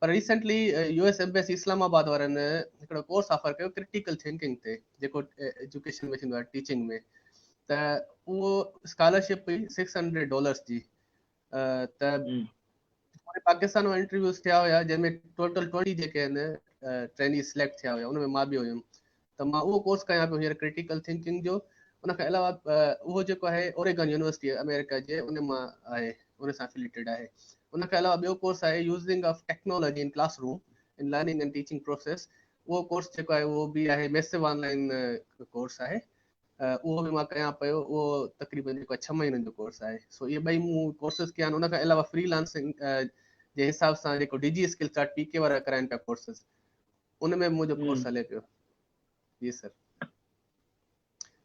पर रिसेंटली US एम्बेसी इस्लामाबाद वारनि हिकिड़ो कोर्स ऑफर कयो क्रिटिकल थिंकिंग ते, जेको एजुकेशन में थींदो आहे, टीचिंग में। त उहो स्कॉलरशिप हुई $600 जी। त पाकिस्तान में इंटरव्यूज़ थिया हुया, जंहिंमें टोटल 20 जेके आहिनि ट्रेनिस सिलेक्ट थिया हुया, उनमें मां बि हुयुमि। त मां उहो कोर्स कयां पियो हींअर क्रिटिकल थिंकिंग जो। उनखां अलावा उहो जेको आहे ओरेगन यूनिवर्सिटी अमेरिका जे, उन मां आहे, उन सां एफिलिएटेड आहे। उनखां अलावा ॿियो कोर्स आहे using of technology in classroom in learning and teaching process. उहो कोर्स जेको आहे उहो बि आहे, मैसिव ऑनलाइन कोर्स आहे। उहो बि मां कयां पियो। उहो तक़रीबन जेको आहे 6 महीननि जो कोर्स आहे। सो इहे ॿई मूं कोर्सिस कया आहिनि। उनखां अलावा फ्रीलांसिंग जे हिसाब सां जेको DG स्किल चार्ट PK वारा कराइनि पिया कोर्सिस, उन में मुंहिंजो कोर्स हले पियो। जी सर।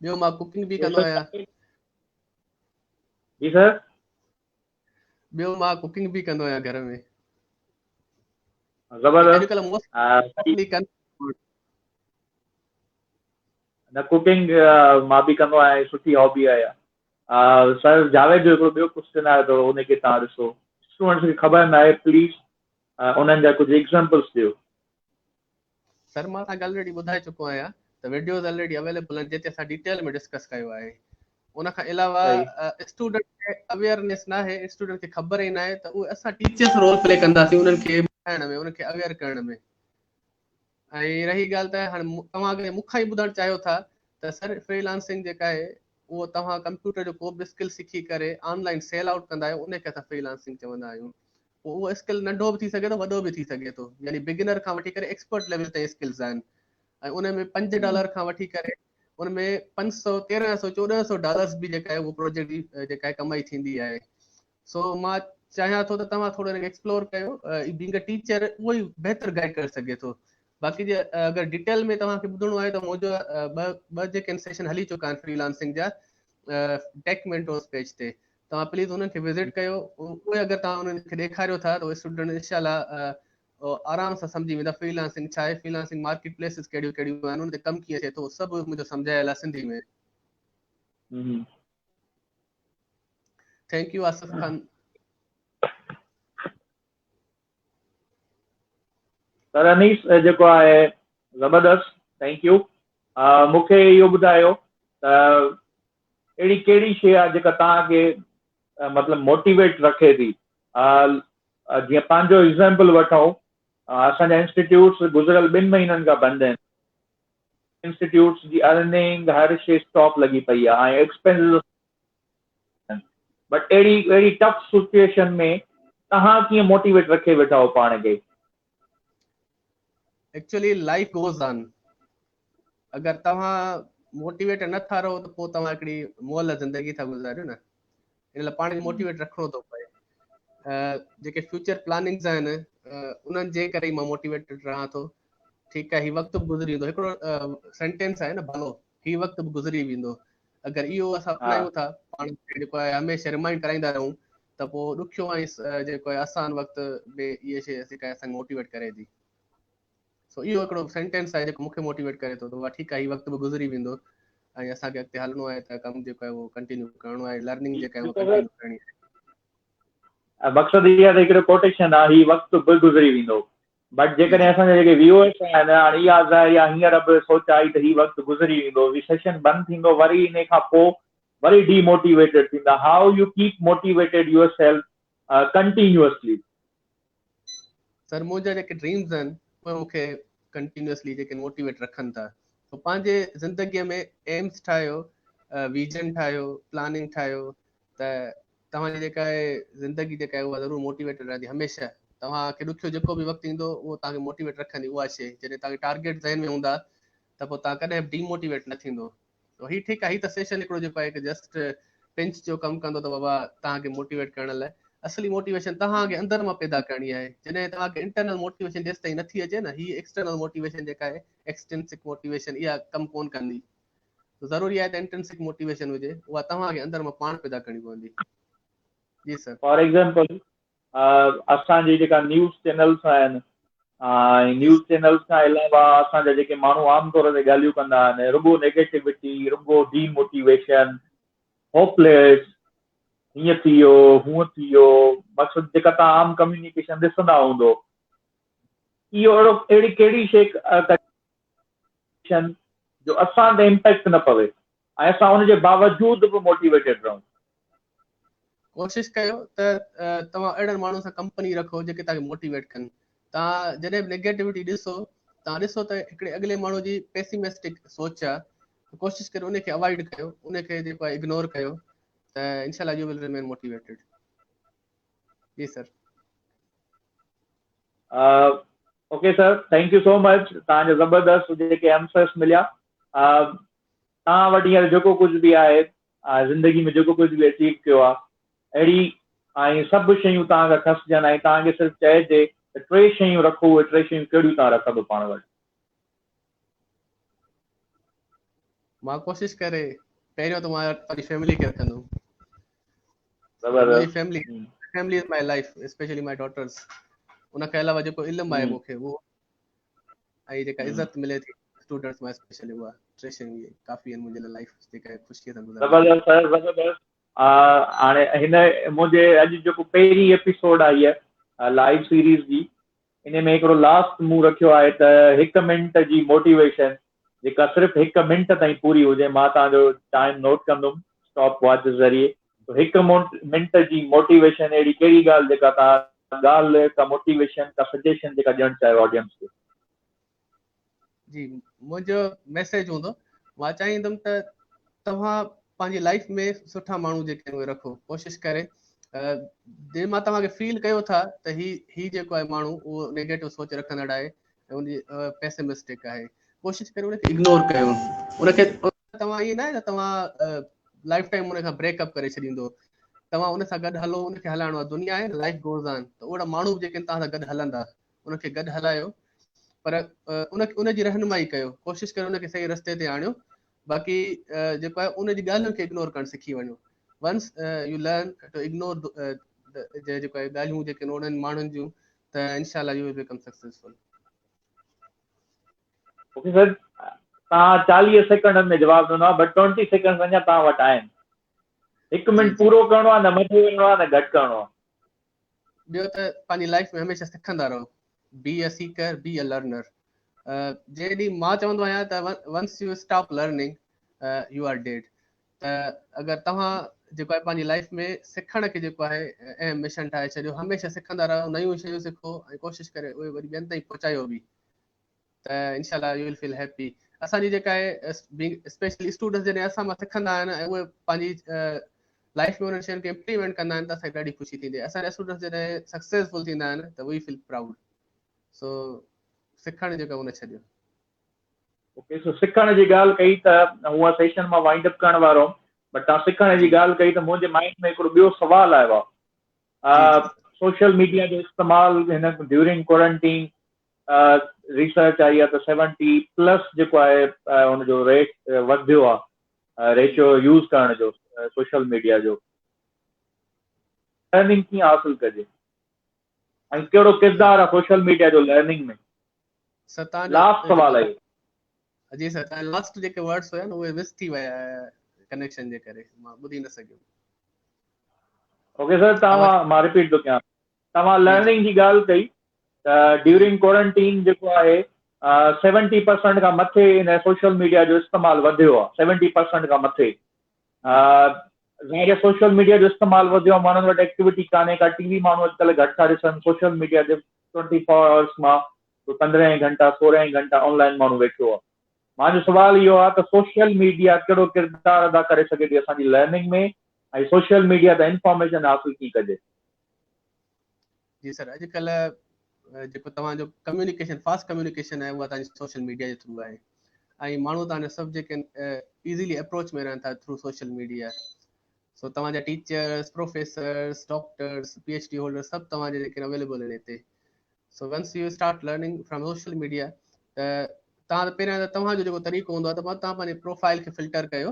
ॿियो मां कुकिंग बि कंदो आहियां। जी सर। ॿियो मां कुकिंग बि कंदो आहियां घर में। ज़बरदस्त। अॼुकल्ह मोस्टली न कुकिंग मां बि कंदो आहियां, सुठी हॉबी आहे। सर जावेद जो हिकिड़ो ॿियो क्वेश्चन आहे त उनखे तव्हां ॾिसो, स्टूडेंट्स खे ख़बर न आहे, प्लीज़ उन्हनि जा कुझु एग्ज़ाम्पल्स ॾियो। सर मां तव्हांखे ऑलरेडी ॿुधाए चुको आहियां त वीडियोज़ ऑलरेडी अवेलेबल आहिनि जिते असां डिटेल में डिस्कस कयो आहे। उन खां अलावा सही। स्टूडेंट खे अवेयरनेस न आहे, स्टूडेंट खे ख़बर ई न आहे त उहे असां टीचर्स रोल प्ले कंदासीं उन्हनि खे ॿुधाइण में, उन्हनि खे अवेयर करण में। ऐं रही ॻाल्हि त हाणे तव्हां अगरि मूंखां ई ॿुधणु चाहियो था त सर फ्रीलांसिंग जेका आहे उहो तव्हां कंप्यूटर जो को बि स्किल सिखी करे ऑनलाइन सेल आउट कंदा आहियो, उनखे असां फ्रीलांसिंग चवंदा आहियूं। उहो स्किल नंढो बि थी सघे थो, वॾो बि थी सघे थो, यानी बिगिनर खां वठी करे एक्सपर्ट लेवल ताईं स्किल्स आहिनि। ऐं उन में $5 खां वठी करे उनमें $500, $1300, $1400 बि जेका आहे उहो प्रोजेक्ट जी जेका आहे कमाई थींदी आहे। सो मां चाहियां थो त तव्हां थोरो हिनखे एक्सप्लोर कयो, बीइंग अ टीचर उहो ई बहितर गाइड करे सघे थो। बाक़ी जे अगरि डिटेल में तव्हांखे ॿुधणो आहे त मुंहिंजो ॿ जेके सेशन हली चुका आहिनि फ्रीलांसिंग जा टेक मेंटोर्स पेज ते, तव्हां प्लीज़ उन्हनि खे विज़िट कयो। उहे अगरि तव्हां उन्हनि खे ॾेखारियो था त उहे स्टूडेंट इनशाला आराम सां सम्झी वेंदा फ्रीलांसिंग छा आहे, फ्रीलांसिंग मार्केट प्लेसिस कहिड़ियूं कहिड़ियूं आहिनि, उन ते कमु कीअं थिए थो, सभु मुंहिंजो सम्झायल आहे सिंधी में। Thank you Asif Khan. Sir Anees जेको आहे ज़बरदस्त, थैंक यू। मूंखे इहो ॿुधायो त अहिड़ी कहिड़ी शइ आहे जेका तव्हांखे मतिलबु मोटिवेट रखे थी? जीअं पंहिंजो एग्ज़ाम्पल वठूं, असांजा इंस्टीट्यूट्स गुज़िरियल 2 महीननि खां बंदि आहिनि। इंस्टीट्यूट्स जी अर्निंग हर शइ स्टॉप लॻी पई आहे ऐं एक्सपेंसिस। बट अहिड़ी टफ सिचुएशन में तव्हां कीअं मोटिवेट रखे वेठा हो पाण खे? Actually life goes on. अगरि तव्हां मोटिवेट नथा रहो त पोइ तव्हां हिकिड़ी मुअल ज़िंदगी था गुज़ारियो न। इन लाइ पाण खे मोटिवेट रखिणो थो पए। जेके फ्यूचर प्लानिंग्स आहिनि उन्हनि जे करे ई मां मोटिवेटेड रहां थो। ठीकु आहे, हीउ वक़्तु बि गुज़री वेंदो। हिकिड़ो सेंटेंस आहे न भलो, हीउ वक़्तु बि गुज़री वेंदो। अगरि इहो असां अपनायूं था, पाण खे जेको आहे हमेशह रिमाइंड कराईंदा रहूं त पोइ ॾुखियो ऐं जेको आहे आसान वक़्तु में इहे शइ जेका असांखे मोटिवेट करे थी। सो इहो हिकिड़ो सेंटेंस आहे जेको मूंखे मोटिवेट करे थो त ठीकु आहे, हीउ वक़्तु बि गुज़री वेंदो ऐं असांखे अॻिते हलणो आहे त कमु जेको आहे उहो कंटिन्यू करिणो आहे, लर्निंग जेका आहे उहा कंटिन्यू करणी आहे। मक़सदु इहो आहे त हिकिड़ो कोटेशन आहे, हीउ वक़्तु बि गुज़री वेंदो। बट जेकॾहिं असांजा जेके व्यूअर्स आहिनि, हाणे इहा ज़ाहिर या हींअर बि सोच आई त हीउ वक़्तु गुज़री वेंदो, सेशन बंदि थींदो, वरी इन खां पोइ वरी डीमोटिवेटेड थींदा। How you keep motivated yourself continuously? Sir मुंहिंजा जेके ड्रीम्स आहिनि उहे मूंखे कंटिन्यूअसली जेके मोटिवेट रखनि था। तो पंहिंजे ज़िंदगीअ में एम्स ठाहियो, विजन ठाहियो, प्लानिंग ठाहियो त तव्हांजी जेका आहे ज़िंदगी जेका आहे उहा ज़रूरु मोटिवेटेड रहंदी हमेशह। तव्हांखे ॾुखियो जेको बि वक़्तु ईंदो उहो तव्हांखे मोटिवेट रखंदी उहा शइ। जॾहिं तव्हांखे टारगेट ज़हन में हूंदा त पोइ तव्हां कॾहिं बि डीमोटिवेट न थींदो। त हीउ ठीकु आहे, हीउ त सेशन हिकिड़ो जेको आहे जस्ट पिंच जो कमु कंदो त बाबा तव्हांखे मोटिवेट करण लाइ। असली मोटिवेशन तव्हांखे अंदर मां पैदा करणी आहे। जॾहिं तव्हांखे इंटरनल मोटिवेशन जेसि ताईं नथी अचे न, हीअ एक्सटर्नल मोटिवेशन जेका आहे एक्सटेंसिक मोटिवेशन इहा कमु कोन कंदी। ज़रूरी आहे त इंटरनल मोटिवेशन हुजे, उहा तव्हांखे अंदर मां पाण पैदा करणी पवंदी। जी सर। फॉर एग्ज़ाम्पल असांजी जेका न्यूज़ चैनल्स आहिनि, न्यूज़ चैनल्स खां अलावा असांजा जेके माण्हू आमतौर ते ॻाल्हियूं कंदा आहिनि, रुॻो नेगेटिविटी, रुॻो डीमोटिवेशन, होपलेस, हीअं थी वियो, हूअं थी वियो, मक़सदु जेका तव्हां आम कम्युनिकेशन ॾिसंदा हूंदो, इहो अहिड़ी कहिड़ी शइ जो असां ते इम्पैक्ट न पवे ऐं असां हुनजे बावजूद बि मोटिवेटेड रहूं? कोशिश कयो त तव्हां अहिड़नि माण्हुनि सां कंपनी रखो जेके तव्हांखे मोटिवेट कनि। तव्हां जॾहिं बि नेगेटिविटी ॾिसो, तव्हां ॾिसो त हिकिड़े अॻिले माण्हू जी पेसिमिस्टिक सोच आहे, कोशिश करियो उनखे अवॉइड कयो, उनखे जेको आहे इग्नोर कयो त इनशाला यू विल रिमेन मोटिवेटेड। जी sir. Okay sir, thank you so much. तव्हांजा ज़बरदस्त जेके आंसर्स मिलिया। तव्हां वटि हींअर जेको कुझु बि आहे ज़िंदगी में, जेको कुझु बि अचीव कयो आहे, अहिड़ी ऐं सभु शयूं तव्हांखां खसिजनि ऐं तव्हांखे सिर्फ़ु चइजे त 3 शयूं रखो, उहे 3 शयूं कहिड़ियूं तव्हां रखंदो पाण वटि? मां कोशिश करे पहिरियों त मां पंहिंजी फैमिली खे रखंदुमि। मुंहिंजी ज़बरदस्त। Family is my life, specially my daughters. उनखे अलावा जेको इल्मु आहे हम्म। मूंखे उहो ऐं जेका इज़त मिले थी स्टूडेंट्स मां स्पेशली उहा टे शयूं इहे काफ़ी आहिनि मुंहिंजे लाइ लाइफ जेका ख़ुशीअ सां गुज़ारणु। ज़बरदस्त सर, ज़बरदस्त। हाणे हिन मुंहिंजे अॼु जेको पहिरीं एपिसोड आहे इहा लाइव सीरीज़ जी, इन में हिकिड़ो लास्ट मूं रखियो आहे त 1 मिंट जी मोटिवेशन जेका सिर्फ़ु 1 मिंट ताईं पूरी हुजे। मां तव्हांजो टाइम नोट कंदुमि स्टॉप वॉच जे ज़रिए। 1 मिंट जी मोटिवेशन अहिड़ी कहिड़ी ॻाल्हि जेका तव्हां ॻाल्हि का मोटिवेशन का सजेशन जेका ॾियणु चाहियो ऑडियंस खे? जी, मुंहिंजो मैसेज हूंदो, मां चाहींदुमि त तव्हां पंहिंजी लाइफ में सुठा माण्हू जेके आहिनि उहे रखो। कोशिशि करे जे मां तव्हांखे फील कयो था त ही जेको आहे माण्हू उहो नेगेटिव सोच रखंदड़ आहे ऐं उनजी पेसिमिस्टिक आहे, कोशिशि करे उनखे इग्नोर कयो। उनखे तव्हां ईअं न आहे त तव्हां लाइफ टाइम उन खां ब्रेकअप करे छॾींदो, तव्हां उन सां गॾु हलो, उनखे हलाइणो आहे। दुनिया आहे, लाइफ गोज़ ऑन, त ओड़ा माण्हू जेके आहिनि तव्हां सां गॾु हलंदा, उनखे गॾु हलायो, पर उनजी रहनुमाई कयो, कोशिशि कयो उनखे सही रस्ते ते आणियो। बाक़ी जेको आहे उनजी ॻाल्हियुनि खे इग्नोर करणु सिखी वञो। Once you learn to ignore जेको आहे ॻाल्हियूं जेके आहिनि उन्हनि माण्हुनि जूं, त इंशाल्लाह यू विल बिकम सक्सेसफुल। ओके सर, तव्हां 40 सेकंड में जवाबु ॾिनो आहे, बट 20 सेकंड अञा तव्हां वटि आहिनि। 1 जी मिंट जी, पूरो करिणो आहे, न मथे वञिणो आहे, न घटि करिणो आहे। ॿियो त पंहिंजी लाइफ में हमेशह सिखंदा रहो, be a seeker, be a learner. जेॾीं मां चवंदो आहियां त once you stop learning you are dead. त अगरि तव्हां जेको आहे पंहिंजी लाइफ में सिखण खे जेको आहे अहम मिशन ठाहे छॾियो, हमेशह सिखंदा रहो, नयूं शयूं सिखो ऐं कोशिशि करे उहे वरी ॿियनि ताईं पहुचायो बि, त इनशाला यू विल फील हैप्पी। असांजी जेका आहे स्पेशली स्टूडेंट्स जॾहिं असां मां सिखंदा आहिनि ऐं उहे पंहिंजी लाइफ में उन्हनि शयुनि खे इम्प्लीमेंट कंदा आहिनि त असांखे ॾाढी ख़ुशी थींदी आहे। असांजा स्टूडेंट्स जॾहिं सक्सेसफुल थींदा आहिनि त वी फील प्राउड। सो सिखणु जेका उन छॾियो। ओके, सो सिखण जी ॻाल्हि कई त हूअं सेशन मां वाइंड अप करण वारो, बट तव्हां सिखण जी जी ॻाल्हि कई त मुंहिंजे माइंड में हिकिड़ो ॿियो सुवालु आयो जी आहे। जी सोशल मीडिया जो इस्तेमालु हिन ड्यूरिंग क्वारंटीन रिसर्च आई आहे त 70+ जेको आहे हुनजो रेट वधियो आहे, रेशियो यूज़ करण जो सोशल मीडिया जो। लर्निंग कीअं हासिल कजे ऐं कहिड़ो किरदारु आहे सोशल मीडिया जो लर्निंग में? सर तव्हांजो लास्ट जेको सुवाल आहे। जी सर, तव्हां लास्ट जेके वर्ड्स हुया न उहे मिस थी विया कनेक्शन जे करे, मां ॿुधी न सघियुमि। ओके सर, आवाज़ मां रिपीट थो कयां। तव्हां जी जी लर्निंग जी ॻाल्हि कई त जी ड्यूरिंग क्वारंटीन जेको आहे 70% खां मथे हिन सोशल मीडिया जो इस्तेमालु वधियो आहे, 70% खां मथे। सोशल मीडिया जो इस्तेमालु वधियो आहे, माण्हुनि वटि एक्टिविटी कान्हे का, टीवी माण्हू अॼुकल्ह घटि था ॾिसनि, सोशल मीडिया ते 24 आवर्स मां 15 घंटा 16 घंटा ऑनलाइन माण्हू वेठो आहे। मुंहिंजो सुवाल इहो आहे त सोशल मीडिया कहिड़ो किरदारु अदा करे सघे थी असांजी लर्निंग में, ऐं सोशल मीडिया ते इंफॉर्मेशन हासिल कीअं कजे? जी सर, अॼुकल्ह जेको तव्हांजो कम्युनिकेशन, फास्ट कम्युनिकेशन आहे, उहा तव्हांजी सोशल मीडिया जे थ्रू आहे ऐं माण्हू तव्हांजा सभु जेके आहिनि ईज़ीली अप्रोच में रहनि था थ्रू सोशल मीडिया। सो तव्हांजा teachers, professors, doctors, PhD holders सभु तव्हांजे जेके अवेलेबल आहिनि हिते। So once you start learning from social media, त तव्हां पहिरियां त तव्हांजो जेको तरीक़ो हूंदो आहे त तव्हां पंहिंजे प्रोफाइल खे फिल्टर कयो,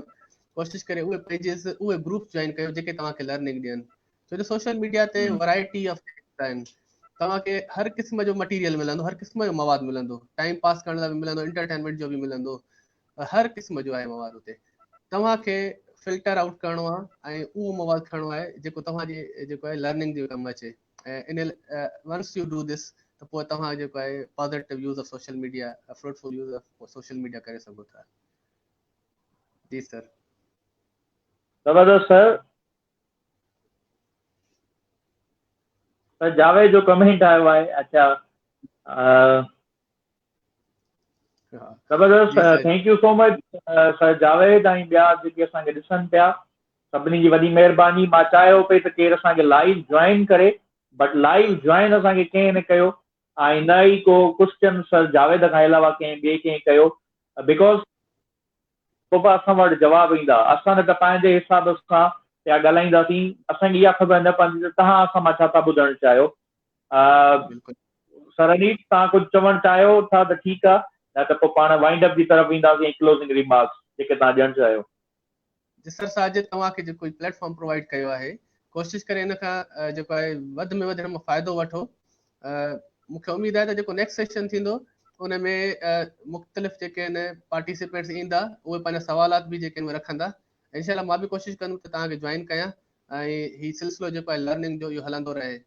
कोशिशि करे उहे पेजिस, उहे ग्रुप्स जॉइन कयो जेके तव्हांखे लर्निंग ॾियनि। छो जो सोशल मीडिया ते वैरायटी ऑफ आहिनि, तव्हांखे हर क़िस्म जो मटीरियल मिलंदो, हर क़िस्म जो मवादु मिलंदो, टाइम पास करण लाइ बि मिलंदो, एंटरटेनमेंट जो बि मिलंदो, हर क़िस्म जो आहे मवादु हुते। तव्हांखे फिल्टर आउट करिणो आहे ऐं उहो मवादु खणणो आहे जेको तव्हांजी जेको आहे लर्निंग जे कमु अचे। ऐं इन वंस यू डू दिस त पोइ तव्हां जेको आहे positive use of social media, fruitful use of social media करे सघो था। जी सर। ज़बरदस्त सर। सर जावेद जो कमेंट आयो आहे, अच्छा ज़बरदस्त, जी sir. Thank you so much sir Javed ऐं ॿिया जेके असांखे ॾिसनि पिया, सभिनी जी वॾी महिरबानी। मां चाहियो पई त केरु असांखे लाइव जॉइन करे, बट लाइव जॉइन असांखे कंहिं न कयो, ऐं न ई को क्वेश्चन सर जावेद खां अलावा कंहिं ॿिए कंहिं कयो, बिकॉज़ पोइ असां वटि जवाब ईंदा। असां न त पंहिंजे हिसाब सां पिया ॻाल्हाईंदासीं, असांखे इहा ख़बर न पवंदी त तव्हां असां मां छा था ॿुधणु चाहियो। बिल्कुलु। सर अनीत, तव्हां कुझु चवणु चाहियो था त ठीकु आहे, न त पोइ पाण वाइंड अप जी तरफ़ ईंदासीं, क्लोज़िंग रिमार्क्स जेके तव्हां ॾियणु चाहियो। सर सां अॼु तव्हांखे जेको प्लेटफॉर्म प्रोवाइड कयो आहे, कोशिशि करे हिन खां जेको आहे वधि में वधि हिन मां फ़ाइदो वठो। मूंखे उम्मीद आहे त जेको नेक्स्ट सेशन थींदो उन में मुख़्तलिफ़ जेके आहिनि पार्टिसिपेंट्स ईंदा उहे पंहिंजा सवालात बि जेके आहिनि रखंदा। इंशाल्लाह मां बि कोशिशि कंदुमि त तव्हांखे जॉइन कयां ऐं हीउ सिलसिलो जेको आहे लर्निंग जो इहो हलंदो रहे।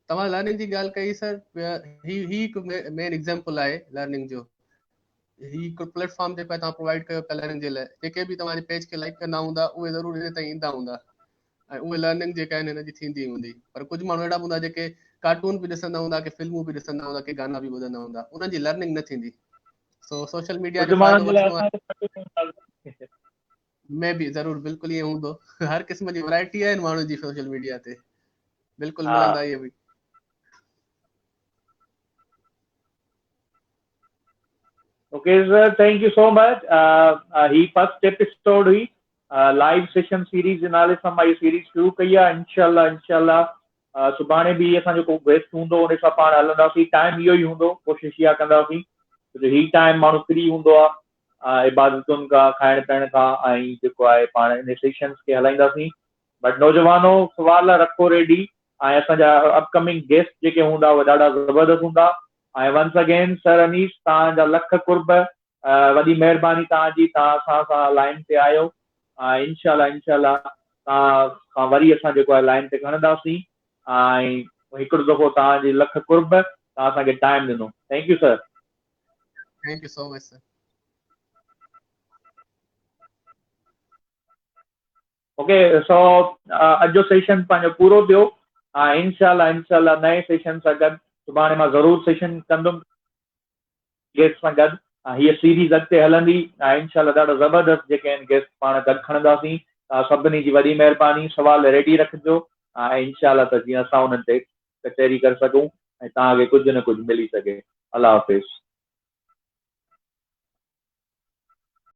तव्हां लर्निंग जी ॻाल्हि कई सर, ही हिकु मेन एग्ज़ाम्पल आहे लर्निंग जो। ही हिकु प्लेटफॉर्म जेको आहे तव्हां प्रोवाइड कयो पिया लर्निंग जे लाइ। जेके बि तव्हांजे पेज खे लाइक कंदा हूंदा उहे ज़रूरु हिन ताईं ईंदा हूंदा ऐं उहे लर्निंग जेका आहिनि हिनजी थींदी हूंदी। पर कुझु माण्हू अहिड़ा हूंदा जेके कार्टून बि ॾिसंदा हूंदा, की फिल्मूं बि ॾिसंदा हूंदा, की गाना बि ॿुधंदा हूंदा, उन्हनि जी लर्निंग न थींदी। सो सोशल मीडिया जो कुझु फ़ाइदो माण्हुनि जे लाइ वठिणो आहे। असांखे मैं बि ज़रूरु बिल्कुलु ईअं हूंदो। हर क़िस्म जी वैरायटी आहे माण्हुनि जी सोशल मीडिया ते, बिल्कुलु हा। मिलंदा इहे बि। Okay, sir. Thank you so much. ही first episode हुई लाइव सेशन सीरीज नाले सां मां इहा सीरीज शुरू कई आहे। इंशाल्लाह सुभाणे बि असां जेको गेस्ट हूंदो उन सां पाण हलंदासीं। टाइम इहो ई हूंदो, कोशिशि इहा कंदासीं छो ही टाइम माण्हू फ्री हूंदो आहे इबादतुनि खां, खाइण पीअण खां, ऐं जेको आहे पाण इन सेशन्स खे हलाईंदासीं। बट नौजवानो सुवाल रखो रेडी, ऐं असांजा अपकमिंग गेस्ट जेके हूंदा उहे ॾाढा ज़बरदस्त हूंदा। ऐं वंस अगेन सर अनीस, तव्हांजा लख कुर्ब, वॾी महिरबानी तव्हांजी, तव्हां असां सां लाइन ते आयो। ऐं इंशाल्लाह तव्हां खां वरी असां जेको आहे लाइन ते खणंदासीं। ऐं हिकिड़ो दफ़ो तव्हांजी लख कुर्ब, तव्हां असांखे टाइम ॾिनो। Thank you sir. Thank you so much sir. Okay, so अॼु जो सेशन पंहिंजो पूरो थियो। ऐं इंशाल्लाह नए सेशन सां गॾु सुभाणे मां ज़रूरु सेशन कंदुमि गेस्ट सां गॾु। हीअ सीरीज़ अॻिते हलंदी ऐं इंशाल्लाह ॾाढा ज़बरदस्त जेके आहिनि गेस्ट पाण गॾु खणंदासीं। सभिनी जी वॾी महिरबानी, सवाल रेडी रखिजो ऐं इंशाल्लाह त जीअं असां उन्हनि ते कचहरी करे सघूं ऐं तव्हांखे कुझु न कुझु मिली सघे। अल्लाह हाफ़िज़।